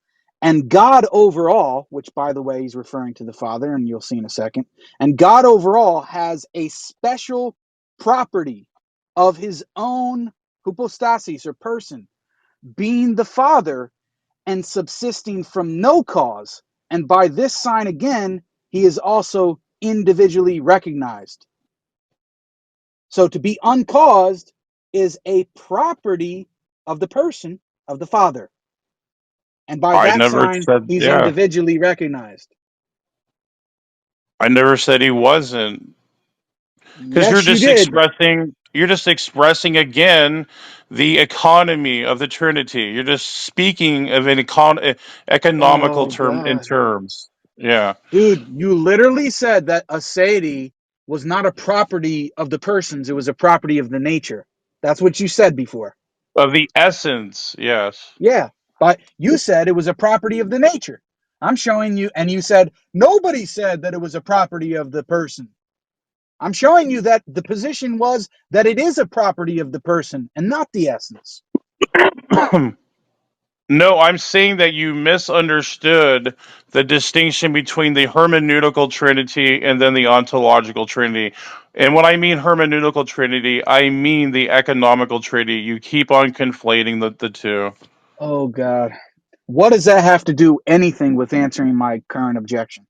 [SPEAKER 3] And God overall, which by the way, he's referring to the Father, and you'll see in a second, and God overall has a special property of his own hypostasis or person, being the Father and subsisting from no cause. And by this sign again, he is also individually recognized. So to be uncaused is a property of the person of the Father. And by
[SPEAKER 4] I
[SPEAKER 3] that
[SPEAKER 4] never
[SPEAKER 3] sign,
[SPEAKER 4] said,
[SPEAKER 3] he's
[SPEAKER 4] yeah,
[SPEAKER 3] individually recognized.
[SPEAKER 4] I never said he wasn't, because
[SPEAKER 3] Yes, you did.
[SPEAKER 4] you're just expressing again the economy of the Trinity. You're just speaking of an economical
[SPEAKER 3] Oh,
[SPEAKER 4] term in
[SPEAKER 3] God.
[SPEAKER 4] terms, yeah,
[SPEAKER 3] Dude, you literally said that a deity was not a property of the persons, it was a property of the nature. That's what you said before.
[SPEAKER 4] of the essence, yes.
[SPEAKER 3] Yeah, but you said it was a property of the nature. I'm showing you, and you said nobody said that it was a property of the person. I'm showing you that the position was that it is a property of the person and not the essence.
[SPEAKER 4] No, I'm saying that you misunderstood the distinction between the hermeneutical trinity and then the ontological trinity. And when I mean hermeneutical trinity, I mean the economical trinity. You keep on conflating the two.
[SPEAKER 3] Oh, God. What does that have to do anything with answering my current objection?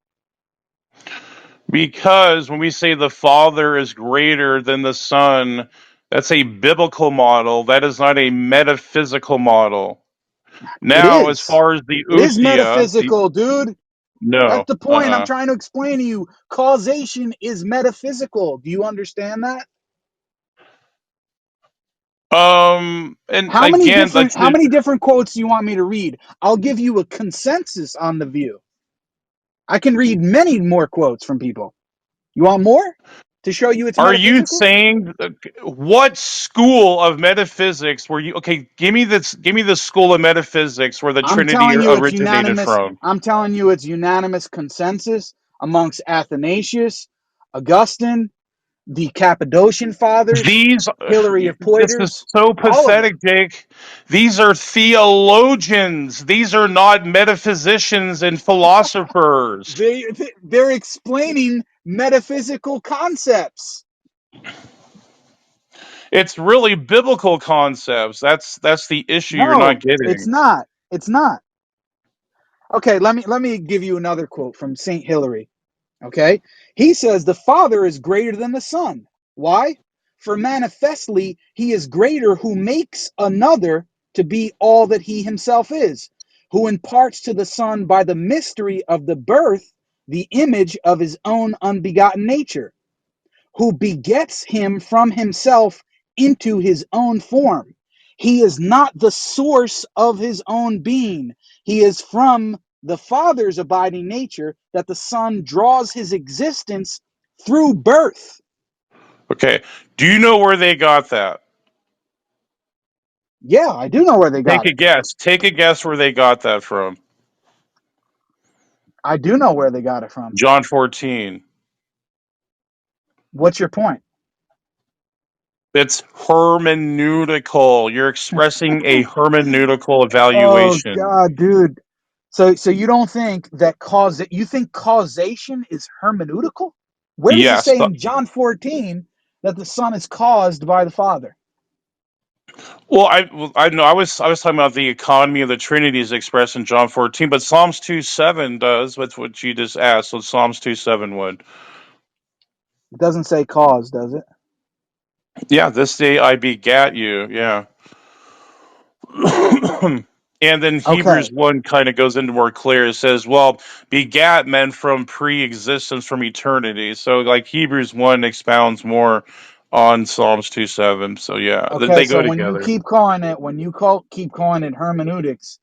[SPEAKER 4] Because when we say the Father is greater than the Son, that's a biblical model. That is not a metaphysical model.
[SPEAKER 3] It
[SPEAKER 4] Now, as
[SPEAKER 3] is.
[SPEAKER 4] far as the
[SPEAKER 3] It is
[SPEAKER 4] ousia,
[SPEAKER 3] metaphysical, dude. That's
[SPEAKER 4] no,
[SPEAKER 3] the point I'm trying to explain to you. Causation is metaphysical. Do you understand that?
[SPEAKER 4] and
[SPEAKER 3] How many
[SPEAKER 4] again, like
[SPEAKER 3] different how many different quotes do you want me to read? I'll give you a consensus on the view. I can read many more quotes from people. You want more to show you it's
[SPEAKER 4] are you
[SPEAKER 3] metaphysical?
[SPEAKER 4] saying what school of metaphysics were you? Okay, give me the school of metaphysics where the
[SPEAKER 3] I'm
[SPEAKER 4] Trinity
[SPEAKER 3] telling you it's
[SPEAKER 4] originated
[SPEAKER 3] unanimous.
[SPEAKER 4] from.
[SPEAKER 3] I'm telling you it's unanimous consensus amongst Athanasius, Augustine, the Cappadocian fathers,
[SPEAKER 4] These,
[SPEAKER 3] Hilary of
[SPEAKER 4] this is
[SPEAKER 3] Poitiers,
[SPEAKER 4] so
[SPEAKER 3] all of
[SPEAKER 4] pathetic,
[SPEAKER 3] them.
[SPEAKER 4] Jake. These are theologians. These are not metaphysicians and philosophers.
[SPEAKER 3] They're explaining metaphysical concepts.
[SPEAKER 4] It's really biblical concepts. That's the issue you're not
[SPEAKER 3] No, it's
[SPEAKER 4] getting.
[SPEAKER 3] not. It's not. Okay, let me give you another quote from Saint Hilary. Okay, he says the Father is greater than the Son. Why? For manifestly he is greater who makes another to be all that he himself is, who imparts to the Son by the mystery of the birth the image of his own unbegotten nature, who begets him from himself into his own form. He is not the source of his own being. He is from the Father's abiding nature that the Son draws his existence through birth.
[SPEAKER 4] Okay. Do you know where they got that?
[SPEAKER 3] Yeah, I do know where they
[SPEAKER 4] Take
[SPEAKER 3] got
[SPEAKER 4] a
[SPEAKER 3] it.
[SPEAKER 4] guess. Take a guess where they got that from.
[SPEAKER 3] I do know where they got it from.
[SPEAKER 4] John 14.
[SPEAKER 3] What's your point?
[SPEAKER 4] It's hermeneutical. You're expressing a hermeneutical
[SPEAKER 3] Oh
[SPEAKER 4] evaluation.
[SPEAKER 3] God, dude. So you don't think that you think causation is hermeneutical? Where does it
[SPEAKER 4] Yes.
[SPEAKER 3] say in John 14 that the Son is caused by the Father?
[SPEAKER 4] I know I was talking about the economy of the Trinity is expressed in John 14, but Psalms 2:7 does. That's what you just asked. So Psalms 2:7 would.
[SPEAKER 3] It doesn't say cause, does it?
[SPEAKER 4] Yeah, this day I begat you. Yeah. And then Hebrews
[SPEAKER 3] Okay.
[SPEAKER 4] 1 kind of goes into more clear. It says, well, begat meant from pre-existence, from eternity. So like Hebrews 1 expounds more on Psalms 2:7. So yeah,
[SPEAKER 3] Okay,
[SPEAKER 4] they
[SPEAKER 3] so
[SPEAKER 4] go
[SPEAKER 3] when you
[SPEAKER 4] together.
[SPEAKER 3] keep calling it, keep calling it hermeneutics,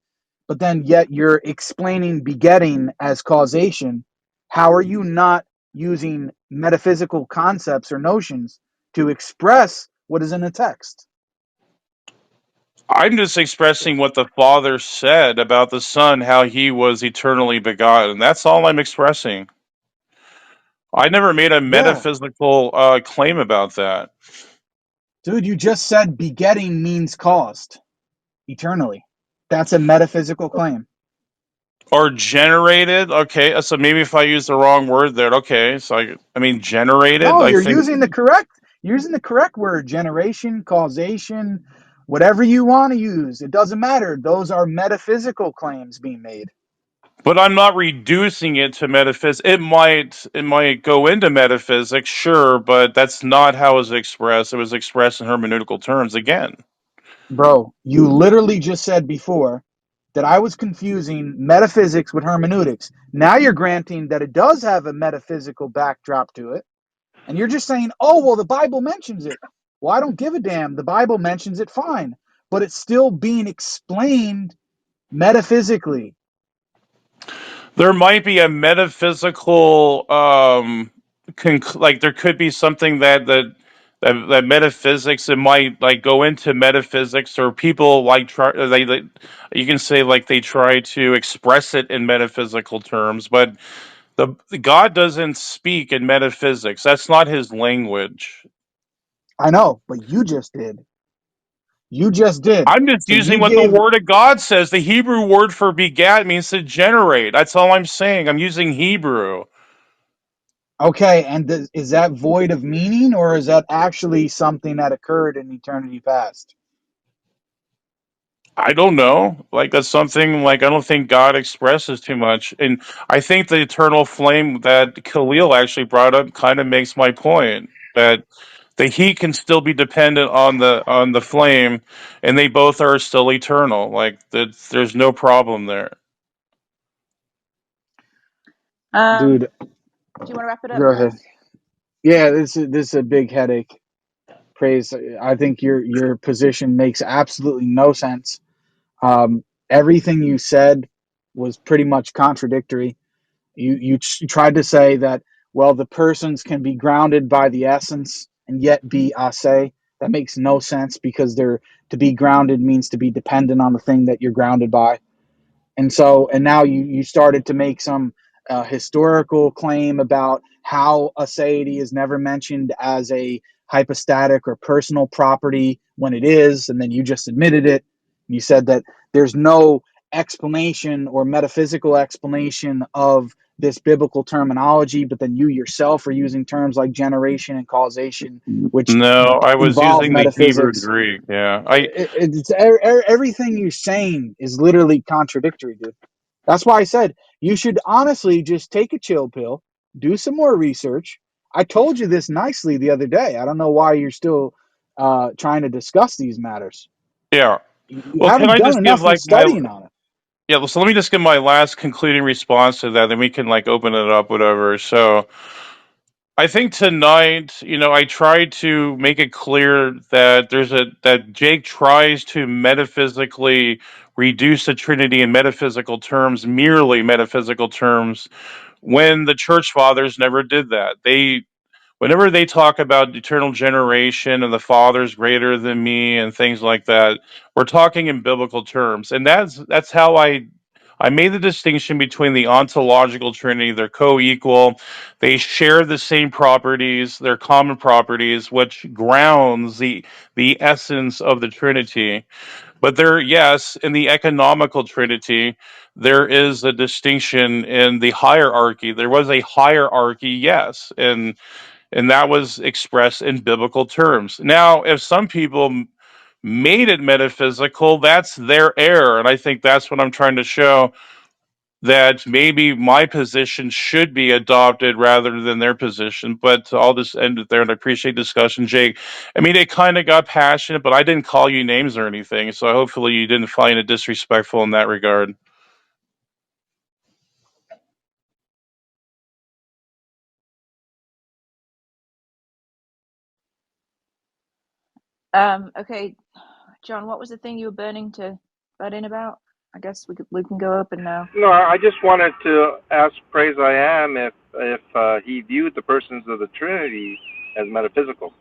[SPEAKER 3] but then yet you're explaining begetting as causation, how are you not using metaphysical concepts or notions to express what is in the text?
[SPEAKER 4] I'm just expressing what the Father said about the Son, how he was eternally begotten. That's all I'm expressing. I never made a
[SPEAKER 3] Yeah,
[SPEAKER 4] metaphysical claim about that.
[SPEAKER 3] dude, you just said begetting means caused eternally. That's a metaphysical claim.
[SPEAKER 4] Or generated. Okay, so maybe if I use the wrong word there. Okay, so I mean generated.
[SPEAKER 3] No,
[SPEAKER 4] I think.
[SPEAKER 3] you're using the correct word, generation, causation, whatever you want to use. It doesn't matter. Those are metaphysical claims being made.
[SPEAKER 4] But I'm not reducing it to metaphysics. It might go into metaphysics, sure, but that's not how it was expressed. It was expressed in hermeneutical terms again.
[SPEAKER 3] Bro, you literally just said before that I was confusing metaphysics with hermeneutics. Now you're granting that it does have a metaphysical backdrop to it. And you're just saying, oh, well, the Bible mentions it. Well, I don't give a damn. The Bible mentions it fine. But it's still being explained metaphysically.
[SPEAKER 4] There might be a metaphysical like there could be something that metaphysics, it might like go into metaphysics, or people like try they you can say like they try to express it in metaphysical terms, but the God doesn't speak in metaphysics. That's not his language.
[SPEAKER 3] I know, but you just did. You just did.
[SPEAKER 4] I'm just
[SPEAKER 3] So
[SPEAKER 4] using
[SPEAKER 3] you
[SPEAKER 4] what the
[SPEAKER 3] gave,
[SPEAKER 4] word of God says. The Hebrew word for begat means to generate. That's all I'm saying. I'm using Hebrew.
[SPEAKER 3] okay, and is that void of meaning or is that actually something that occurred in eternity past?
[SPEAKER 4] I don't know. Like that's something like I don't think God expresses too much. And I think the eternal flame that Khalil actually brought up kind of makes my point that the heat can still be dependent on the flame, and they both are still eternal. Like there's no problem there.
[SPEAKER 11] Do
[SPEAKER 3] Dude,
[SPEAKER 11] you want to wrap it up,
[SPEAKER 3] go ahead.
[SPEAKER 11] Praise?
[SPEAKER 3] Yeah, this is a big headache. Praise. I think your position makes absolutely no sense. Everything you said was pretty much contradictory. You tried to say that, well, the persons can be grounded by the essence and yet be ase. That makes no sense because they're to be grounded means to be dependent on the thing that you're grounded by. And now you started to make some historical claim about how a deity is never mentioned as a hypostatic or personal property when it is, and then you just admitted it. You said that there's no explanation or metaphysical explanation of this biblical terminology, but then you yourself are using terms like generation and causation, which
[SPEAKER 4] No, I was
[SPEAKER 3] involve
[SPEAKER 4] using the Hebrew
[SPEAKER 3] metaphysics.
[SPEAKER 4] Greek. Yeah, I
[SPEAKER 3] Everything you're saying is literally contradictory, dude. That's why I said you should honestly just take a chill pill, do some more research. I told you this nicely the other day. I don't know why you're still trying to discuss these matters.
[SPEAKER 4] yeah.
[SPEAKER 3] You
[SPEAKER 4] Well, can
[SPEAKER 3] haven't
[SPEAKER 4] I
[SPEAKER 3] done
[SPEAKER 4] just give
[SPEAKER 3] enough in
[SPEAKER 4] like my
[SPEAKER 3] studying on it.
[SPEAKER 4] yeah? So let me just give my last concluding response to that. Then we can like open it up, whatever. So I think tonight, I tried to make it clear that that Jake tries to metaphysically reduce the Trinity in metaphysical terms, merely metaphysical terms, when the church fathers never did that. Whenever they talk about eternal generation and the Father's greater than me and things like that, we're talking in biblical terms, and that's how I made the distinction between the ontological trinity, they're co-equal, they share the same properties, they're common properties, which grounds the essence of the Trinity. But there, yes, in the economical Trinity, there is a distinction in the hierarchy. There was a hierarchy, yes, and that was expressed in biblical terms. Now, if some people made it metaphysical, that's their error, and I think that's what I'm trying to show, that maybe my position should be adopted rather than their position. But I'll just end it there, and I appreciate discussion, Jake. I mean, it kind of got passionate, but I didn't call you names or anything, so hopefully you didn't find it disrespectful in that regard.
[SPEAKER 11] Okay, John, what was the thing you were burning to butt in about? I guess we can go open now.
[SPEAKER 6] No, I just wanted to ask Praise I Am if he viewed the persons of the Trinity as metaphysical.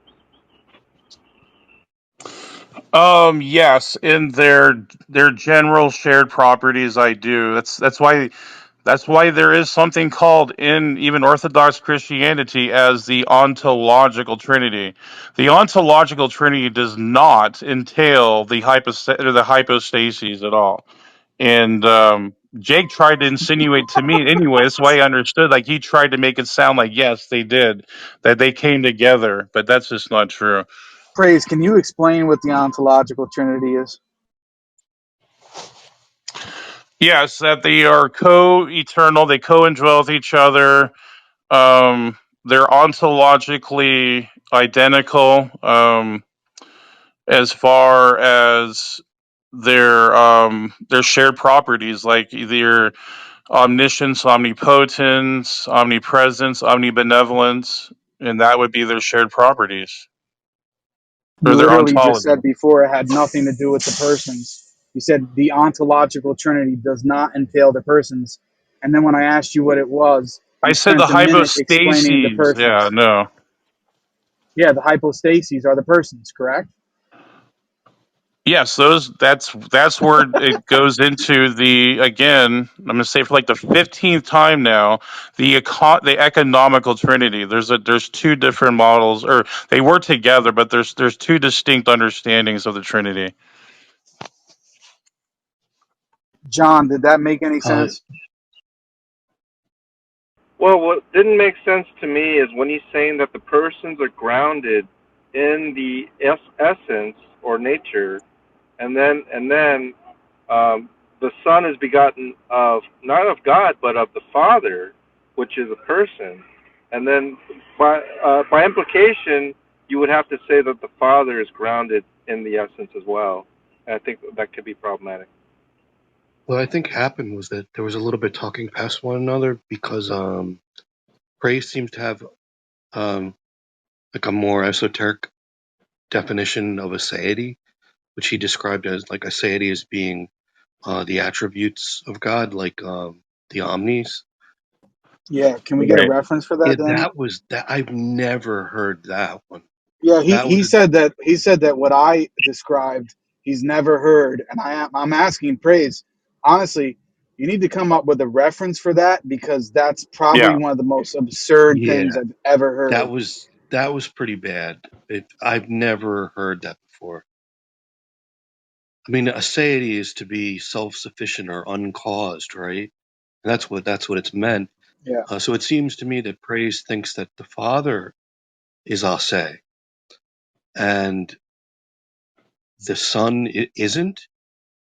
[SPEAKER 4] Yes, in their general shared properties, I do. That's why there is something called in even Orthodox Christianity as the ontological Trinity. The ontological Trinity does not entail the hypostases at all. And Jake tried to insinuate to me anyway. That's why I understood. Like he tried to make it sound like yes, they did, that they came together, but that's just not true.
[SPEAKER 3] Praise, can you explain what the ontological trinity is?
[SPEAKER 4] Yes, that they are co-eternal. They co-indwell with each other. They're ontologically identical as far as their shared properties, like either omniscience, omnipotence, omnipresence, omnibenevolence, and that would be their shared properties or
[SPEAKER 3] You
[SPEAKER 4] their
[SPEAKER 3] literally just
[SPEAKER 4] ontology.
[SPEAKER 3] said before it had nothing to do with the persons. You said the ontological trinity does not entail the persons. And then when I asked you what it was,
[SPEAKER 4] I
[SPEAKER 3] you
[SPEAKER 4] said the
[SPEAKER 3] spent a minute explaining the
[SPEAKER 4] hypostases. Yeah,
[SPEAKER 3] persons.
[SPEAKER 4] no.
[SPEAKER 3] Yeah, the hypostases are the persons, correct?
[SPEAKER 4] Yes, those that's where it goes into the again, I'm going to say for like the 15th time now, the economical trinity. There's two different models, or they were together, but there's two distinct understandings of the trinity.
[SPEAKER 3] John, did that make any
[SPEAKER 12] Uh,
[SPEAKER 3] sense?
[SPEAKER 6] Well, what didn't make sense to me is when he's saying that the persons are grounded in the essence or nature, and then the Son is begotten of not of God but of the Father, which is a person, and then by implication you would have to say that the Father is grounded in the essence as well. And I think that could be problematic.
[SPEAKER 12] what I think happened was that there was a little bit talking past one another because praise seems to have um, like a more esoteric definition of aseity, which he described as like aseity as being the attributes of God, like the omnis.
[SPEAKER 3] Yeah, can we get a
[SPEAKER 4] Right.
[SPEAKER 3] reference for that,
[SPEAKER 12] Yeah,
[SPEAKER 3] Danny?
[SPEAKER 12] that was that. I've never heard that one.
[SPEAKER 3] Yeah,
[SPEAKER 12] That was
[SPEAKER 3] he said that what I described he's never heard, and I'm asking praise. Honestly, you need to come up with a reference for that because that's probably
[SPEAKER 4] Yeah.
[SPEAKER 3] one of the most absurd things
[SPEAKER 12] yeah,
[SPEAKER 3] I've ever
[SPEAKER 12] that
[SPEAKER 3] heard.
[SPEAKER 12] was that was pretty bad. I've never heard that before. I mean, aseity is to be self-sufficient or uncaused, right? And that's what it's meant.
[SPEAKER 3] Yeah,
[SPEAKER 12] So it seems to me that praise thinks that the Father is ase, and the Son isn't,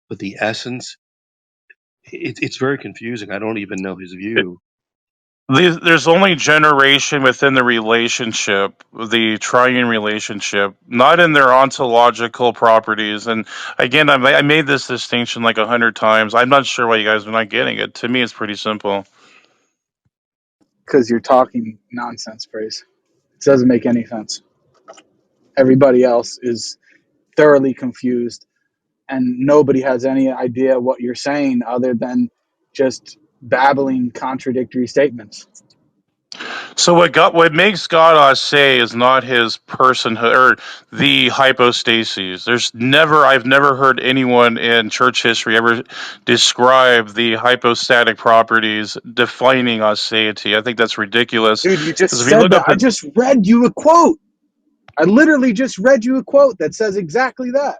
[SPEAKER 12] but the essence. It's very confusing. I don't even know his view.
[SPEAKER 4] There's only generation within the relationship, the triune relationship, not in their ontological properties. And again, I made this distinction like 100 times. I'm not sure why you guys are not getting it. To me, it's pretty simple.
[SPEAKER 3] because you're talking nonsense, praise. It doesn't make any sense. Everybody else is thoroughly confused, and nobody has any idea what you're saying other than just babbling contradictory statements.
[SPEAKER 4] So what makes God us say is not his personhood or the hypostases. I've never heard anyone in church history ever describe the hypostatic properties defining aseity. I think that's ridiculous
[SPEAKER 3] Dude, you
[SPEAKER 4] because
[SPEAKER 3] just
[SPEAKER 4] if you
[SPEAKER 3] said
[SPEAKER 4] look
[SPEAKER 3] that.
[SPEAKER 4] up
[SPEAKER 3] I
[SPEAKER 4] the
[SPEAKER 3] just read you a quote. I literally just read you a quote that says exactly that.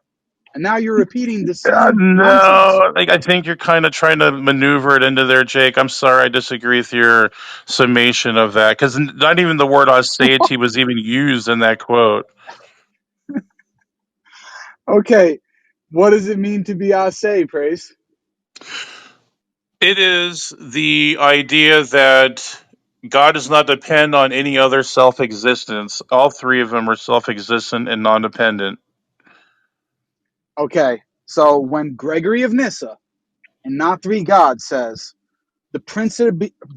[SPEAKER 3] And now you're repeating the same nonsense.
[SPEAKER 4] no, like I think you're kind of trying to maneuver it into there, Jake. I'm sorry, I disagree with your summation of that because not even the word aseity was even used in that quote.
[SPEAKER 3] Okay, what does it mean to be ase, praise?
[SPEAKER 4] It is the idea that God does not depend on any other self existence. All three of them are self existent and non dependent.
[SPEAKER 3] Okay, so when Gregory of Nyssa in Not Three Gods says, the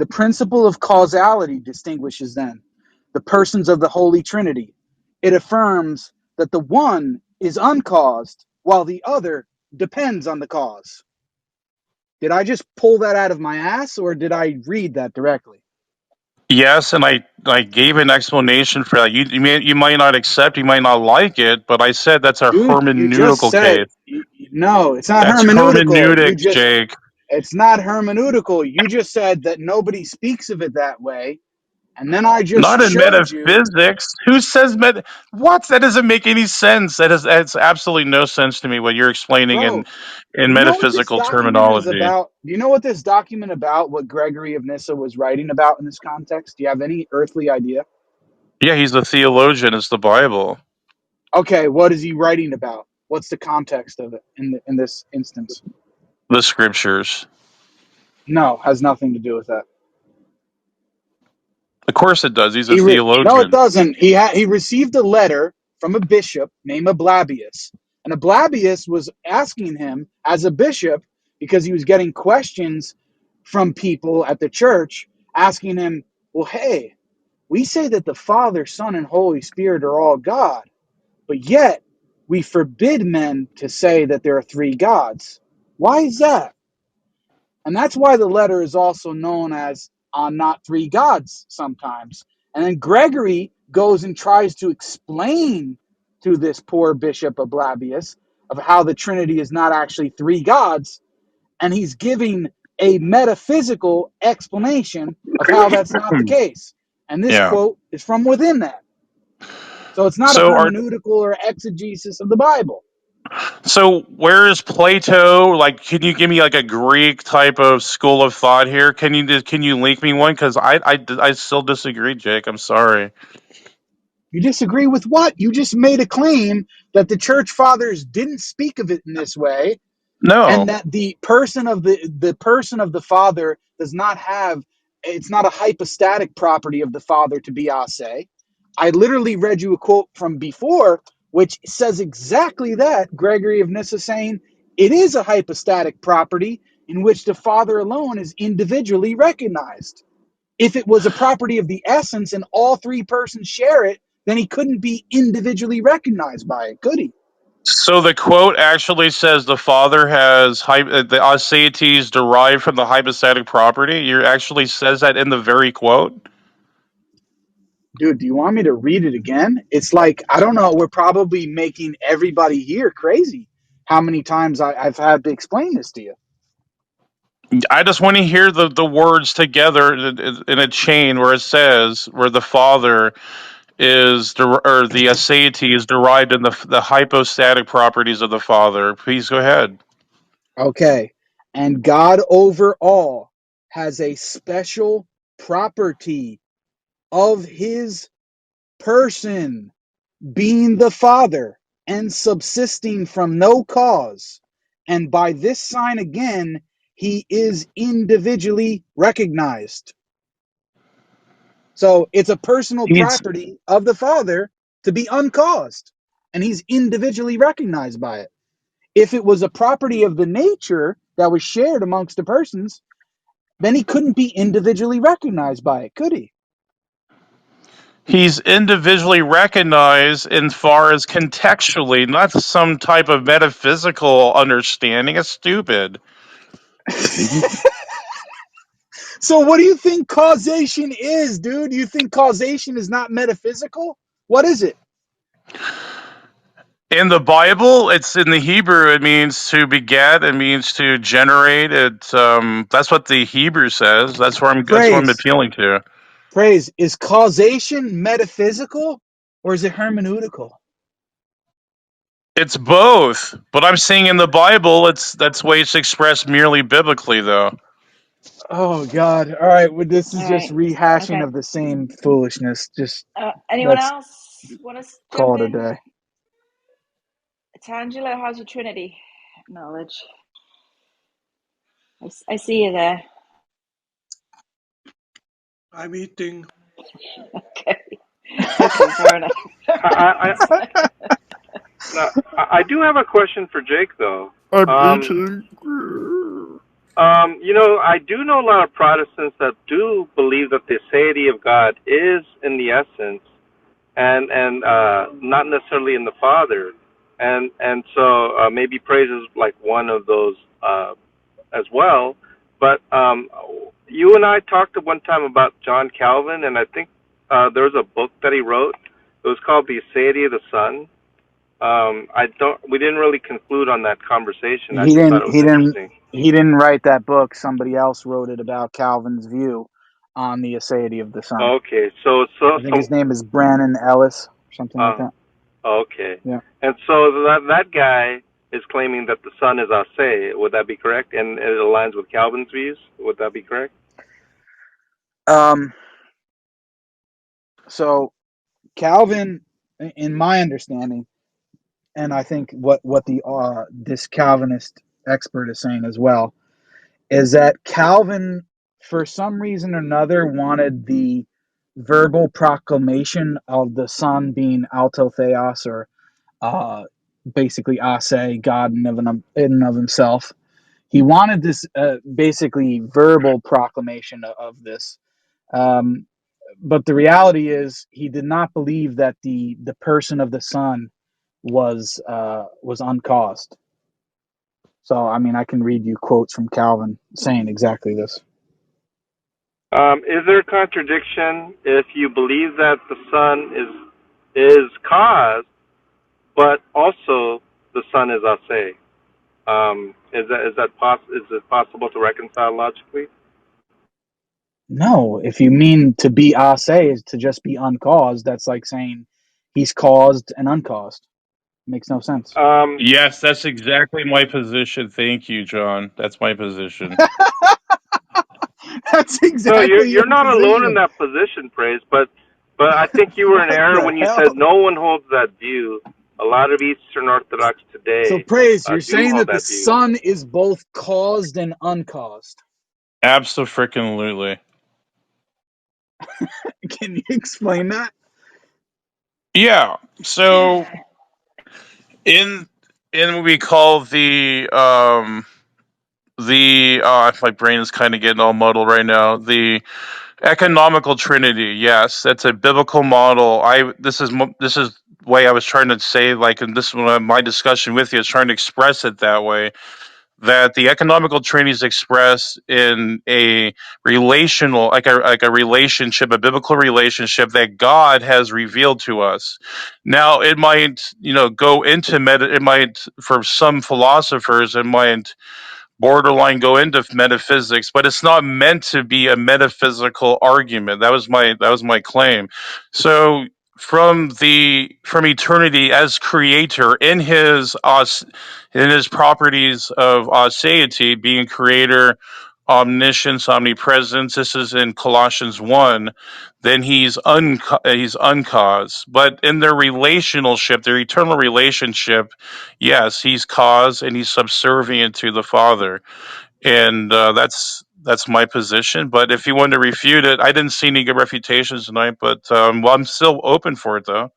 [SPEAKER 3] principle of causality distinguishes then the persons of the Holy Trinity. It affirms that the one is uncaused while the other depends on the cause. Did I just pull that out of my ass or did I read that directly?
[SPEAKER 4] Yes, and I gave an explanation for that. You might not accept, you might not like it, but I said that's a
[SPEAKER 3] Dude, you just
[SPEAKER 4] hermeneutical
[SPEAKER 3] said,
[SPEAKER 4] case.
[SPEAKER 3] no, it's not
[SPEAKER 4] That's
[SPEAKER 3] hermeneutical.
[SPEAKER 4] hermeneutics, Jake.
[SPEAKER 3] It's not hermeneutical. You just said that nobody speaks of it that way. And then I just
[SPEAKER 4] Not in
[SPEAKER 3] showed you,
[SPEAKER 4] metaphysics. Who says what? That doesn't make any sense. That's absolutely no sense to me what you're explaining
[SPEAKER 3] bro,
[SPEAKER 4] in
[SPEAKER 3] do you know what this
[SPEAKER 4] metaphysical
[SPEAKER 3] document is
[SPEAKER 4] terminology.
[SPEAKER 3] about? Do you know what this document about, what Gregory of Nyssa was writing about in this context? Do you have any earthly idea?
[SPEAKER 4] Yeah, he's a theologian. It's the Bible.
[SPEAKER 3] Okay, what is he writing about? What's the context of it in this instance?
[SPEAKER 4] The scriptures.
[SPEAKER 3] No, has nothing to do with that.
[SPEAKER 4] Of course it does. He's a
[SPEAKER 3] No, it
[SPEAKER 4] theologian.
[SPEAKER 3] doesn't. He received a letter from a bishop named Ablabius, and Ablabius was asking him as a bishop because he was getting questions from people at the church asking him, "Well, hey, we say that the Father, Son, and Holy Spirit are all God, but yet we forbid men to say that there are three gods. Why is that?" And that's why the letter is also known as On Not Three Gods sometimes. And then Gregory goes and tries to explain to this poor bishop of Blabius of how the Trinity is not actually three gods. And he's giving a metaphysical explanation of how that's not the case. And this
[SPEAKER 4] Yeah.
[SPEAKER 3] quote is from within that. So it's not a
[SPEAKER 4] So are
[SPEAKER 3] hermeneutical or exegesis of the Bible.
[SPEAKER 4] so where is Plato? Like, can you give me like a Greek type of school of thought here? Can you link me one? Because I still disagree, Jake. I'm sorry.
[SPEAKER 3] You disagree with what? You just made a claim that the church fathers didn't speak of it in this way, and
[SPEAKER 4] No.
[SPEAKER 3] that the person of the father does not have, it's not a hypostatic property of the father to be ase. I literally read you a quote from before which says exactly that. Gregory of Nyssa saying it is a hypostatic property in which the father alone is individually recognized. If it was a property of the essence and all three persons share it, then he couldn't be individually recognized by it, could he?
[SPEAKER 4] So the quote actually says the father has the aseities derived from the hypostatic property. You actually says that in the very quote.
[SPEAKER 3] Dude, do you want me to read it again? It's like, I don't know, we're probably making everybody here crazy. How many times I've had to explain this to you?
[SPEAKER 4] I just want to hear the words together in a chain where it says where the father or the aseity is derived in the hypostatic properties of the father. Please go ahead.
[SPEAKER 3] Okay. And God over all has a special property of his person, being the Father, and subsisting from no cause. And by this sign again, he is individually recognized. So it's a personal
[SPEAKER 4] He's
[SPEAKER 3] property of the Father to be uncaused, and he's individually recognized by it. If it was a property of the nature that was shared amongst the persons, then he couldn't be individually recognized by it, could he?
[SPEAKER 4] he's individually recognized in far as contextually, not some type of metaphysical understanding. It's stupid.
[SPEAKER 3] So what do you think causation is, dude? You think causation is not metaphysical? What is it?
[SPEAKER 4] In the Bible, it's in the Hebrew. It means to beget. It means to generate. It. That's what the Hebrew says. That's what I'm
[SPEAKER 3] Praise.
[SPEAKER 4] appealing to.
[SPEAKER 3] Praise. Is causation metaphysical or is it hermeneutical?
[SPEAKER 4] It's both, but I'm saying in the Bible, that's way it's expressed merely biblically, though.
[SPEAKER 3] Oh God! All right, well, this is
[SPEAKER 11] All
[SPEAKER 3] just
[SPEAKER 11] right.
[SPEAKER 3] rehashing
[SPEAKER 11] Okay.
[SPEAKER 3] of the same foolishness. Just
[SPEAKER 11] Anyone
[SPEAKER 3] let's
[SPEAKER 11] else want to jump
[SPEAKER 3] call it a
[SPEAKER 11] in?
[SPEAKER 3] day.
[SPEAKER 11] Tangelo, how's your Trinity knowledge? I see you there.
[SPEAKER 13] I'm eating.
[SPEAKER 11] Okay. Okay, fair enough.
[SPEAKER 6] I now, I do have a question for Jake though.
[SPEAKER 5] I'm
[SPEAKER 6] Um,
[SPEAKER 5] eating.
[SPEAKER 6] I do know a lot of Protestants that do believe that the deity of God is in the essence and not necessarily in the Father, and so maybe praise is like one of those as well. But you and I talked at one time about John Calvin, and I think there was a book that he wrote. It was called The Deity of the Son. I don't. We didn't really conclude on that conversation. I
[SPEAKER 3] He
[SPEAKER 6] just thought
[SPEAKER 3] didn't.
[SPEAKER 6] it was
[SPEAKER 3] He didn't.
[SPEAKER 6] interesting.
[SPEAKER 3] He didn't write that book. Somebody else wrote it about Calvin's view on the aseity of the Son.
[SPEAKER 6] Okay, so
[SPEAKER 3] I think his name is Brannon Ellis or something like
[SPEAKER 6] uh,
[SPEAKER 3] that.
[SPEAKER 6] okay,
[SPEAKER 3] Yeah.
[SPEAKER 6] and so that guy is claiming that the Son is ase. Would that be correct? And it aligns with Calvin's views. Would that be correct?
[SPEAKER 3] Um. So Calvin, in my understanding, and I think what the this Calvinist expert is saying as well, is that Calvin, for some reason or another, wanted the verbal proclamation of the Son being Alto Theos, or uh, basically Ase, God in and of himself. He wanted this basically verbal proclamation of this. Um, but the reality is, he did not believe that the person of the Son was uncaused. So, I mean, I can read you quotes from Calvin saying exactly this.
[SPEAKER 6] Is there a contradiction if you believe that the Son is cause, but also the Son is ase? Is it possible to reconcile logically?
[SPEAKER 3] No, if you mean to be ase is to just be uncaused, that's like saying he's caused and uncaused. Makes no sense.
[SPEAKER 6] Um,
[SPEAKER 4] Yes, that's exactly my position. Thank you, John. That's my position.
[SPEAKER 3] That's
[SPEAKER 6] no,
[SPEAKER 3] exactly your
[SPEAKER 6] you're not alone in
[SPEAKER 3] position.
[SPEAKER 6] that position, praise. But I think you were in
[SPEAKER 3] What
[SPEAKER 6] error
[SPEAKER 3] the
[SPEAKER 6] when you
[SPEAKER 3] hell?
[SPEAKER 6] said no one holds that view. A lot of Eastern Orthodox
[SPEAKER 3] So,
[SPEAKER 6] today
[SPEAKER 3] praise, you're
[SPEAKER 6] do
[SPEAKER 3] saying
[SPEAKER 6] hold
[SPEAKER 3] that the
[SPEAKER 6] that view.
[SPEAKER 3] Son is both caused and uncaused.
[SPEAKER 4] Absolutely.
[SPEAKER 3] Can you explain that?
[SPEAKER 4] Yeah. So in what we call my brain is kind of getting all muddled right now. The economical trinity. Yes, that's a biblical model. This is way I was trying to say, like, in this my discussion with you is trying to express it that way, that the economical trinity is expressed in a relational, like a relationship, a biblical relationship that God has revealed to us. Now, it might, go into it might, for some philosophers, it might borderline go into metaphysics, but it's not meant to be a metaphysical argument. That was my claim. So from eternity as creator in his properties of aseity, being creator, omniscience, omnipresence. This is in Colossians 1. Then he's uncaused. But in their relationship, their eternal relationship, yes, he's cause and he's subservient to the Father, and that's my position. But if you want to refute it, I didn't see any good refutations tonight. But well, I'm still open for it, though.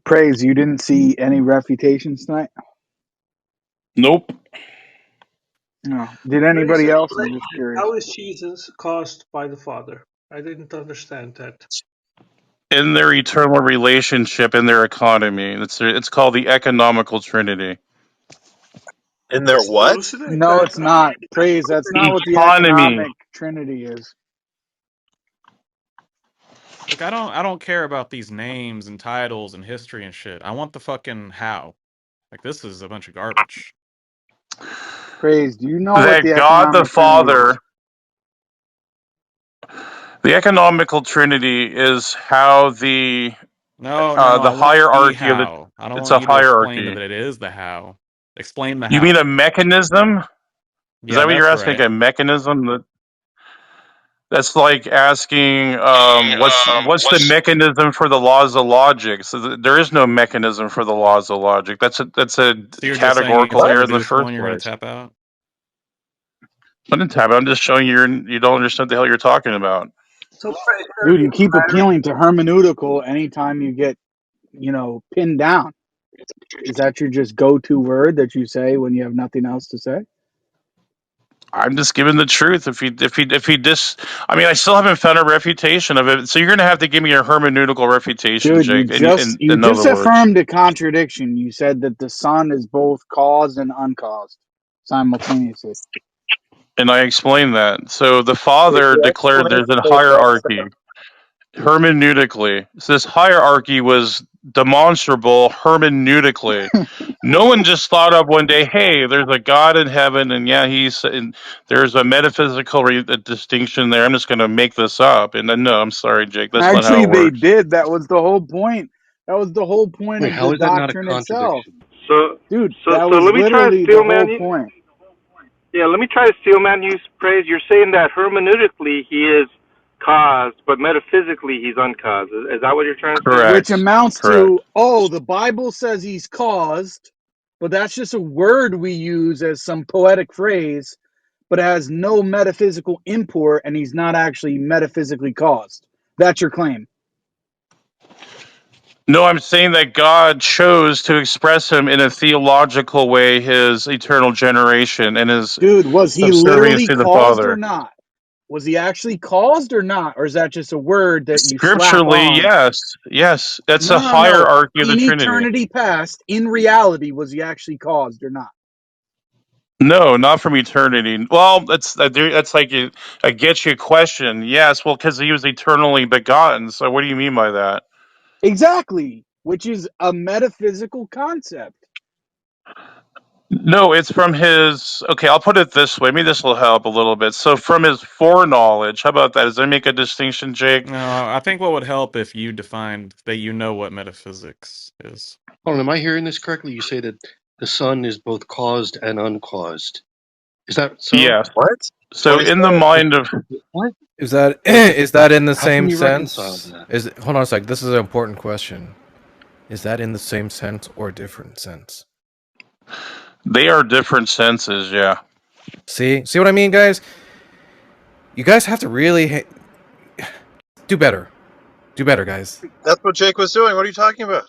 [SPEAKER 3] Praise, you didn't see any refutations tonight?
[SPEAKER 4] Nope.
[SPEAKER 3] No. Did
[SPEAKER 13] Praise
[SPEAKER 3] anybody
[SPEAKER 13] and
[SPEAKER 3] else? I'm just
[SPEAKER 13] question.
[SPEAKER 3] curious.
[SPEAKER 13] How is Jesus caused by the Father? I didn't understand that.
[SPEAKER 4] In their eternal relationship, in their economy, it's called the economical trinity.
[SPEAKER 14] In their what?
[SPEAKER 13] Elucidate
[SPEAKER 10] No,
[SPEAKER 13] that.
[SPEAKER 10] it's not. Praise. That's not what the
[SPEAKER 4] Economy.
[SPEAKER 10] economic trinity is.
[SPEAKER 8] Look, I don't care about these names and titles and history and shit. I want the fucking how. Like this is a bunch of garbage.
[SPEAKER 10] Praise. Do you know what
[SPEAKER 4] That
[SPEAKER 10] the
[SPEAKER 4] God the
[SPEAKER 10] economic trinity
[SPEAKER 4] Father,
[SPEAKER 10] is?
[SPEAKER 4] the economical Trinity is how
[SPEAKER 8] No, no, no.
[SPEAKER 4] the
[SPEAKER 8] I want the
[SPEAKER 4] hierarchy of the.
[SPEAKER 8] how. I don't
[SPEAKER 4] It's
[SPEAKER 8] want
[SPEAKER 4] a
[SPEAKER 8] you to explain
[SPEAKER 4] hierarchy.
[SPEAKER 8] that it is the how. Explain the
[SPEAKER 4] You mean
[SPEAKER 8] how.
[SPEAKER 4] a mechanism? Is
[SPEAKER 8] Yeah,
[SPEAKER 4] that what you're
[SPEAKER 8] that's
[SPEAKER 4] asking?
[SPEAKER 8] right.
[SPEAKER 4] A mechanism? That's like asking, what's the
[SPEAKER 14] What's
[SPEAKER 4] mechanism for the laws of logic? So there is no mechanism for the laws of logic. That's a
[SPEAKER 8] So you're just saying
[SPEAKER 4] categorical
[SPEAKER 8] because
[SPEAKER 14] what?
[SPEAKER 4] error
[SPEAKER 8] I'm
[SPEAKER 4] in the
[SPEAKER 8] truthful
[SPEAKER 4] first
[SPEAKER 8] and you're gonna
[SPEAKER 4] place.
[SPEAKER 8] tap out?
[SPEAKER 4] I didn't tap it. I'm just showing you don't understand what the hell you're talking about.
[SPEAKER 13] So,
[SPEAKER 10] Dude, you keep appealing to hermeneutical anytime you get, pinned down. Is that your just go-to word that you say when you have nothing else to say?
[SPEAKER 4] I'm just giving the truth. I mean, I still haven't found a refutation of it. So you're going to have to give me a hermeneutical refutation,
[SPEAKER 10] Dude, you
[SPEAKER 4] Jake.
[SPEAKER 10] just you
[SPEAKER 4] In
[SPEAKER 10] just
[SPEAKER 4] other words,
[SPEAKER 10] affirmed a contradiction. You said that the sun is both caused and uncaused simultaneously.
[SPEAKER 4] and I explained that. So the
[SPEAKER 14] Wait,
[SPEAKER 4] Father
[SPEAKER 14] your
[SPEAKER 4] declared there's
[SPEAKER 14] explanation
[SPEAKER 4] a
[SPEAKER 14] made no
[SPEAKER 4] hierarchy.
[SPEAKER 14] sense.
[SPEAKER 4] Hermeneutically. So this hierarchy was demonstrable hermeneutically. No one just thought up one day, hey, there's a God in heaven, and yeah, and there's a metaphysical distinction there. I'm just going to make this up. And no, I'm sorry, Jake, that's not how
[SPEAKER 10] Actually,
[SPEAKER 4] it
[SPEAKER 10] they
[SPEAKER 4] works.
[SPEAKER 10] did. That was the whole point. That was the whole point
[SPEAKER 12] Wait,
[SPEAKER 10] of the
[SPEAKER 12] how is that not a
[SPEAKER 10] doctrine itself.
[SPEAKER 12] contradiction?
[SPEAKER 6] So,
[SPEAKER 10] Dude,
[SPEAKER 6] so,
[SPEAKER 10] that
[SPEAKER 6] so
[SPEAKER 10] was
[SPEAKER 6] let me try to
[SPEAKER 10] literally the
[SPEAKER 6] steel
[SPEAKER 10] whole
[SPEAKER 6] man you.
[SPEAKER 10] point.
[SPEAKER 6] Yeah, let me try to steel man you praise. You're saying that hermeneutically he is caused, but metaphysically he's uncaused. Is that what you're trying to say?
[SPEAKER 10] Which
[SPEAKER 4] Correct.
[SPEAKER 10] amounts
[SPEAKER 4] Correct.
[SPEAKER 10] to, oh, the Bible says he's caused, but that's just a word we use as some poetic phrase, but it has no metaphysical import, and he's not actually metaphysically caused. That's your claim.
[SPEAKER 4] No, I'm saying that God chose to express him in a theological way, his eternal generation and his
[SPEAKER 10] Dude, was he
[SPEAKER 4] subservience
[SPEAKER 10] literally
[SPEAKER 4] to the
[SPEAKER 10] caused or
[SPEAKER 4] Father.
[SPEAKER 10] not? Was he actually caused or not? Or is that just a word that you slap
[SPEAKER 4] Scripturally,
[SPEAKER 10] on?
[SPEAKER 4] yes, yes, that's
[SPEAKER 10] No,
[SPEAKER 4] a
[SPEAKER 10] no, no.
[SPEAKER 4] hierarchy of the
[SPEAKER 10] In
[SPEAKER 4] Trinity.
[SPEAKER 10] eternity past, in reality, was he actually caused or not?
[SPEAKER 4] No, not from eternity. Well, that's like a get you question. Yes, well, because he was eternally begotten. So, what do you mean by that?
[SPEAKER 10] Exactly, which is a metaphysical concept.
[SPEAKER 4] No, it's from his. Okay, I'll put it this way. Maybe this will help a little bit. So, from his foreknowledge, how about that? Does that make a distinction, Jake?
[SPEAKER 8] No, I think what would help if you defined that you know what metaphysics is.
[SPEAKER 12] Hold on, am I hearing this correctly? You say that the sun is both caused and uncaused. Is that so?
[SPEAKER 4] Yes.
[SPEAKER 14] What? That's
[SPEAKER 4] So,
[SPEAKER 14] what he
[SPEAKER 4] in the
[SPEAKER 14] said.
[SPEAKER 4] mind of
[SPEAKER 12] What?
[SPEAKER 5] Is that
[SPEAKER 12] Wait,
[SPEAKER 5] is that in the
[SPEAKER 12] how can
[SPEAKER 5] same
[SPEAKER 12] you reconcile
[SPEAKER 5] sense?
[SPEAKER 12] that?
[SPEAKER 5] Is hold on a sec. This is an important question. Is that in the same sense or different sense?
[SPEAKER 4] they are different senses. Yeah.
[SPEAKER 5] See what I mean, guys? You guys have to really do better. Do better, guys.
[SPEAKER 14] That's what Jake was doing. What are you talking about?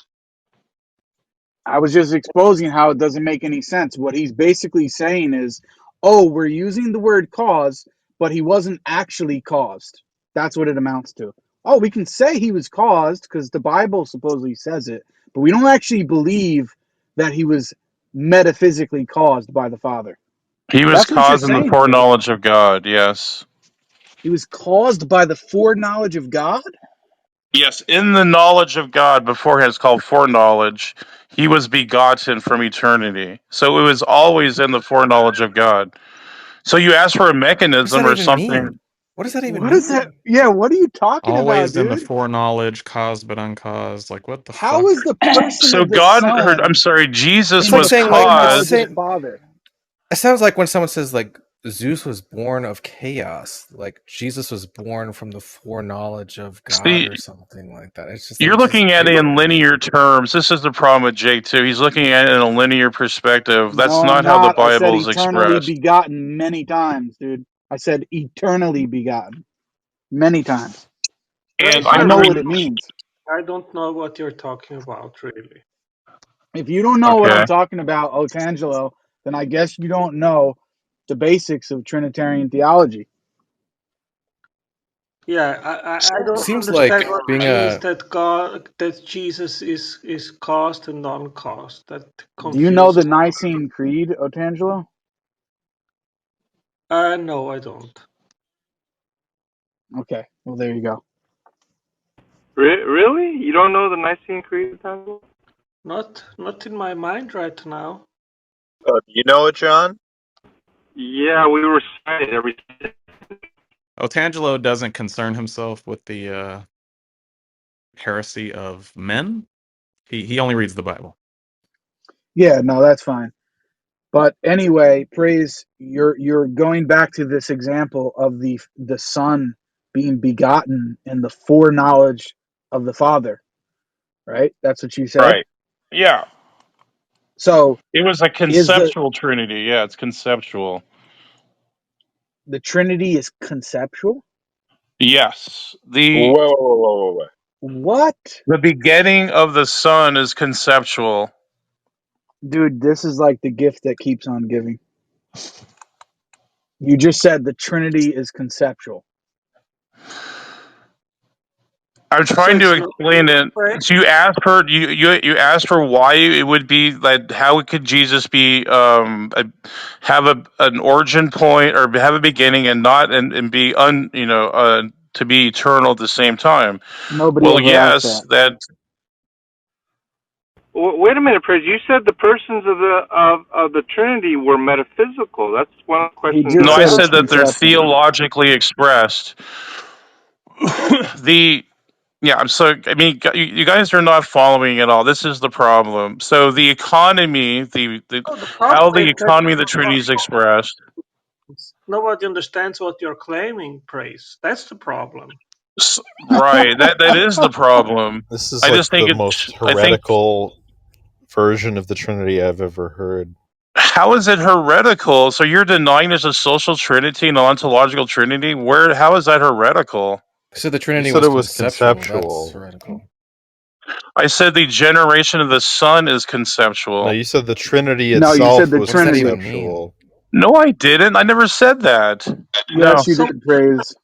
[SPEAKER 10] I was just exposing how it doesn't make any sense. What he's basically saying is, oh, we're using the word cause, but he wasn't actually caused. That's what it amounts to. Oh, we can say he was caused because the Bible supposedly says it, but we don't actually believe that he was metaphysically caused by the Father.
[SPEAKER 4] He was
[SPEAKER 10] That's what you're
[SPEAKER 4] causing the
[SPEAKER 10] saying, Praise.
[SPEAKER 4] foreknowledge of God. Yes.
[SPEAKER 10] He was caused by the foreknowledge of God?
[SPEAKER 4] Yes, in the knowledge of God beforehand, it's called foreknowledge. He was begotten from eternity. So it was always in the foreknowledge of God. So you ask for a
[SPEAKER 5] What does that
[SPEAKER 4] mechanism or
[SPEAKER 5] even
[SPEAKER 4] something.
[SPEAKER 5] mean? What does that even
[SPEAKER 10] What is that?
[SPEAKER 5] mean?
[SPEAKER 10] Yeah, what are you talking about,
[SPEAKER 8] Always in the
[SPEAKER 10] dude?
[SPEAKER 8] foreknowledge, caused but uncaused. Like what the
[SPEAKER 10] How
[SPEAKER 8] fuck?
[SPEAKER 10] is the person
[SPEAKER 4] So
[SPEAKER 10] of the
[SPEAKER 4] God, I'm
[SPEAKER 10] Son
[SPEAKER 4] sorry, Jesus
[SPEAKER 5] It's
[SPEAKER 10] in
[SPEAKER 5] like
[SPEAKER 10] the
[SPEAKER 4] was
[SPEAKER 5] saying like it's
[SPEAKER 10] foreknowledge
[SPEAKER 4] caused.
[SPEAKER 10] of the
[SPEAKER 5] saying
[SPEAKER 10] Father?
[SPEAKER 5] it sounds like when someone says like Zeus was born of chaos, like Jesus was born from the foreknowledge of God
[SPEAKER 4] See,
[SPEAKER 5] or something like that. It's just like
[SPEAKER 4] you're
[SPEAKER 5] it's just
[SPEAKER 4] looking at it in
[SPEAKER 5] gibberish.
[SPEAKER 4] linear terms. This is the problem with Jake, too. He's looking at it in a linear perspective.
[SPEAKER 10] No,
[SPEAKER 4] That's
[SPEAKER 10] I'm
[SPEAKER 4] not how the
[SPEAKER 10] not. I said
[SPEAKER 4] Bible is
[SPEAKER 10] eternally
[SPEAKER 4] expressed.
[SPEAKER 10] begotten many times, dude. I said eternally begotten many times.
[SPEAKER 4] And
[SPEAKER 13] Praise
[SPEAKER 10] I
[SPEAKER 4] I'm
[SPEAKER 10] know
[SPEAKER 4] the
[SPEAKER 10] what
[SPEAKER 13] hermeneutic.
[SPEAKER 10] it means.
[SPEAKER 13] I don't know what you're talking about, really.
[SPEAKER 10] If you don't know what
[SPEAKER 4] okay.
[SPEAKER 10] I'm talking about, Otangelo, then I guess you don't know the basics of Trinitarian theology.
[SPEAKER 13] Yeah, I don't
[SPEAKER 5] Seems like
[SPEAKER 13] understand what
[SPEAKER 5] being
[SPEAKER 13] it means
[SPEAKER 5] a.
[SPEAKER 13] that Jesus is caused and non-caused. That
[SPEAKER 10] Do you know the
[SPEAKER 13] confuses me.
[SPEAKER 10] Nicene Creed, Otangelo?
[SPEAKER 13] No, I don't.
[SPEAKER 10] Okay, well there you go.
[SPEAKER 6] Really? You don't know the Nicene Creed? Daniel?
[SPEAKER 13] Not in my mind right now.
[SPEAKER 14] Do you know it, John?
[SPEAKER 6] Yeah, we recite it every.
[SPEAKER 8] Otangelo doesn't concern himself with the heresy of men. He only reads the Bible.
[SPEAKER 10] Yeah, no, that's fine. But anyway, praise you're going back to this example of the Son being begotten in the foreknowledge of the Father, right? That's what you said.
[SPEAKER 4] Right. Yeah.
[SPEAKER 10] So
[SPEAKER 4] It was a
[SPEAKER 10] is
[SPEAKER 4] conceptual Trinity. Yeah, it's conceptual.
[SPEAKER 10] the Trinity is conceptual?
[SPEAKER 4] Yes.
[SPEAKER 14] Whoa.
[SPEAKER 10] What?
[SPEAKER 4] The begetting of the Son is conceptual.
[SPEAKER 10] Dude, this is like the gift that keeps on giving. You just said the Trinity is conceptual.
[SPEAKER 4] I'm
[SPEAKER 13] So
[SPEAKER 4] trying to
[SPEAKER 13] it's
[SPEAKER 4] explain it.
[SPEAKER 13] right.
[SPEAKER 4] So you asked her. You asked her why it would be like how could Jesus be have an origin point or have a beginning and not and be to be eternal at the same time.
[SPEAKER 10] Nobody
[SPEAKER 4] Well,
[SPEAKER 10] ever asked
[SPEAKER 4] yes,
[SPEAKER 10] that.
[SPEAKER 4] that
[SPEAKER 6] Wait a minute, Praise. You said the persons of the Trinity were metaphysical. That's one of the
[SPEAKER 10] He
[SPEAKER 6] questions
[SPEAKER 4] no,
[SPEAKER 10] just
[SPEAKER 6] I
[SPEAKER 4] I
[SPEAKER 10] said
[SPEAKER 6] have.
[SPEAKER 10] it's
[SPEAKER 4] said that they're
[SPEAKER 10] conceptual.
[SPEAKER 4] theologically expressed. the Yeah, so I mean, you guys are not following at all. This is the problem. So the economy, the
[SPEAKER 13] Oh, the
[SPEAKER 4] how
[SPEAKER 13] problem
[SPEAKER 4] the
[SPEAKER 13] is that
[SPEAKER 4] economy of the Trinity is expressed.
[SPEAKER 13] nobody understands what you're claiming, praise. That's the problem.
[SPEAKER 4] Right, that is the problem.
[SPEAKER 15] This is
[SPEAKER 4] I
[SPEAKER 15] like
[SPEAKER 4] just think
[SPEAKER 15] the
[SPEAKER 4] it's.
[SPEAKER 15] most
[SPEAKER 4] I think
[SPEAKER 15] heretical version of the Trinity I've ever heard.
[SPEAKER 4] how is it heretical? So you're denying there's a social Trinity and an ontological Trinity? Where? How is that heretical?
[SPEAKER 5] I said the
[SPEAKER 15] You
[SPEAKER 5] Trinity
[SPEAKER 15] said
[SPEAKER 5] was
[SPEAKER 15] it was
[SPEAKER 5] conceptual. That's
[SPEAKER 15] conceptual.
[SPEAKER 5] heretical.
[SPEAKER 4] I said the generation of the Son is
[SPEAKER 15] No,
[SPEAKER 4] conceptual.
[SPEAKER 15] you said the Trinity
[SPEAKER 10] No, you said
[SPEAKER 15] itself
[SPEAKER 10] the
[SPEAKER 15] was
[SPEAKER 5] What does that
[SPEAKER 10] Trinity.
[SPEAKER 5] even mean?
[SPEAKER 15] conceptual.
[SPEAKER 4] No, I didn't. I never said that. No.
[SPEAKER 10] Yes, you did, praise.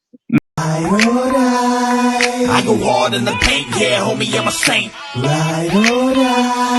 [SPEAKER 1] I go hard in the paint, yeah, homie, I'm a saint. Ride or die.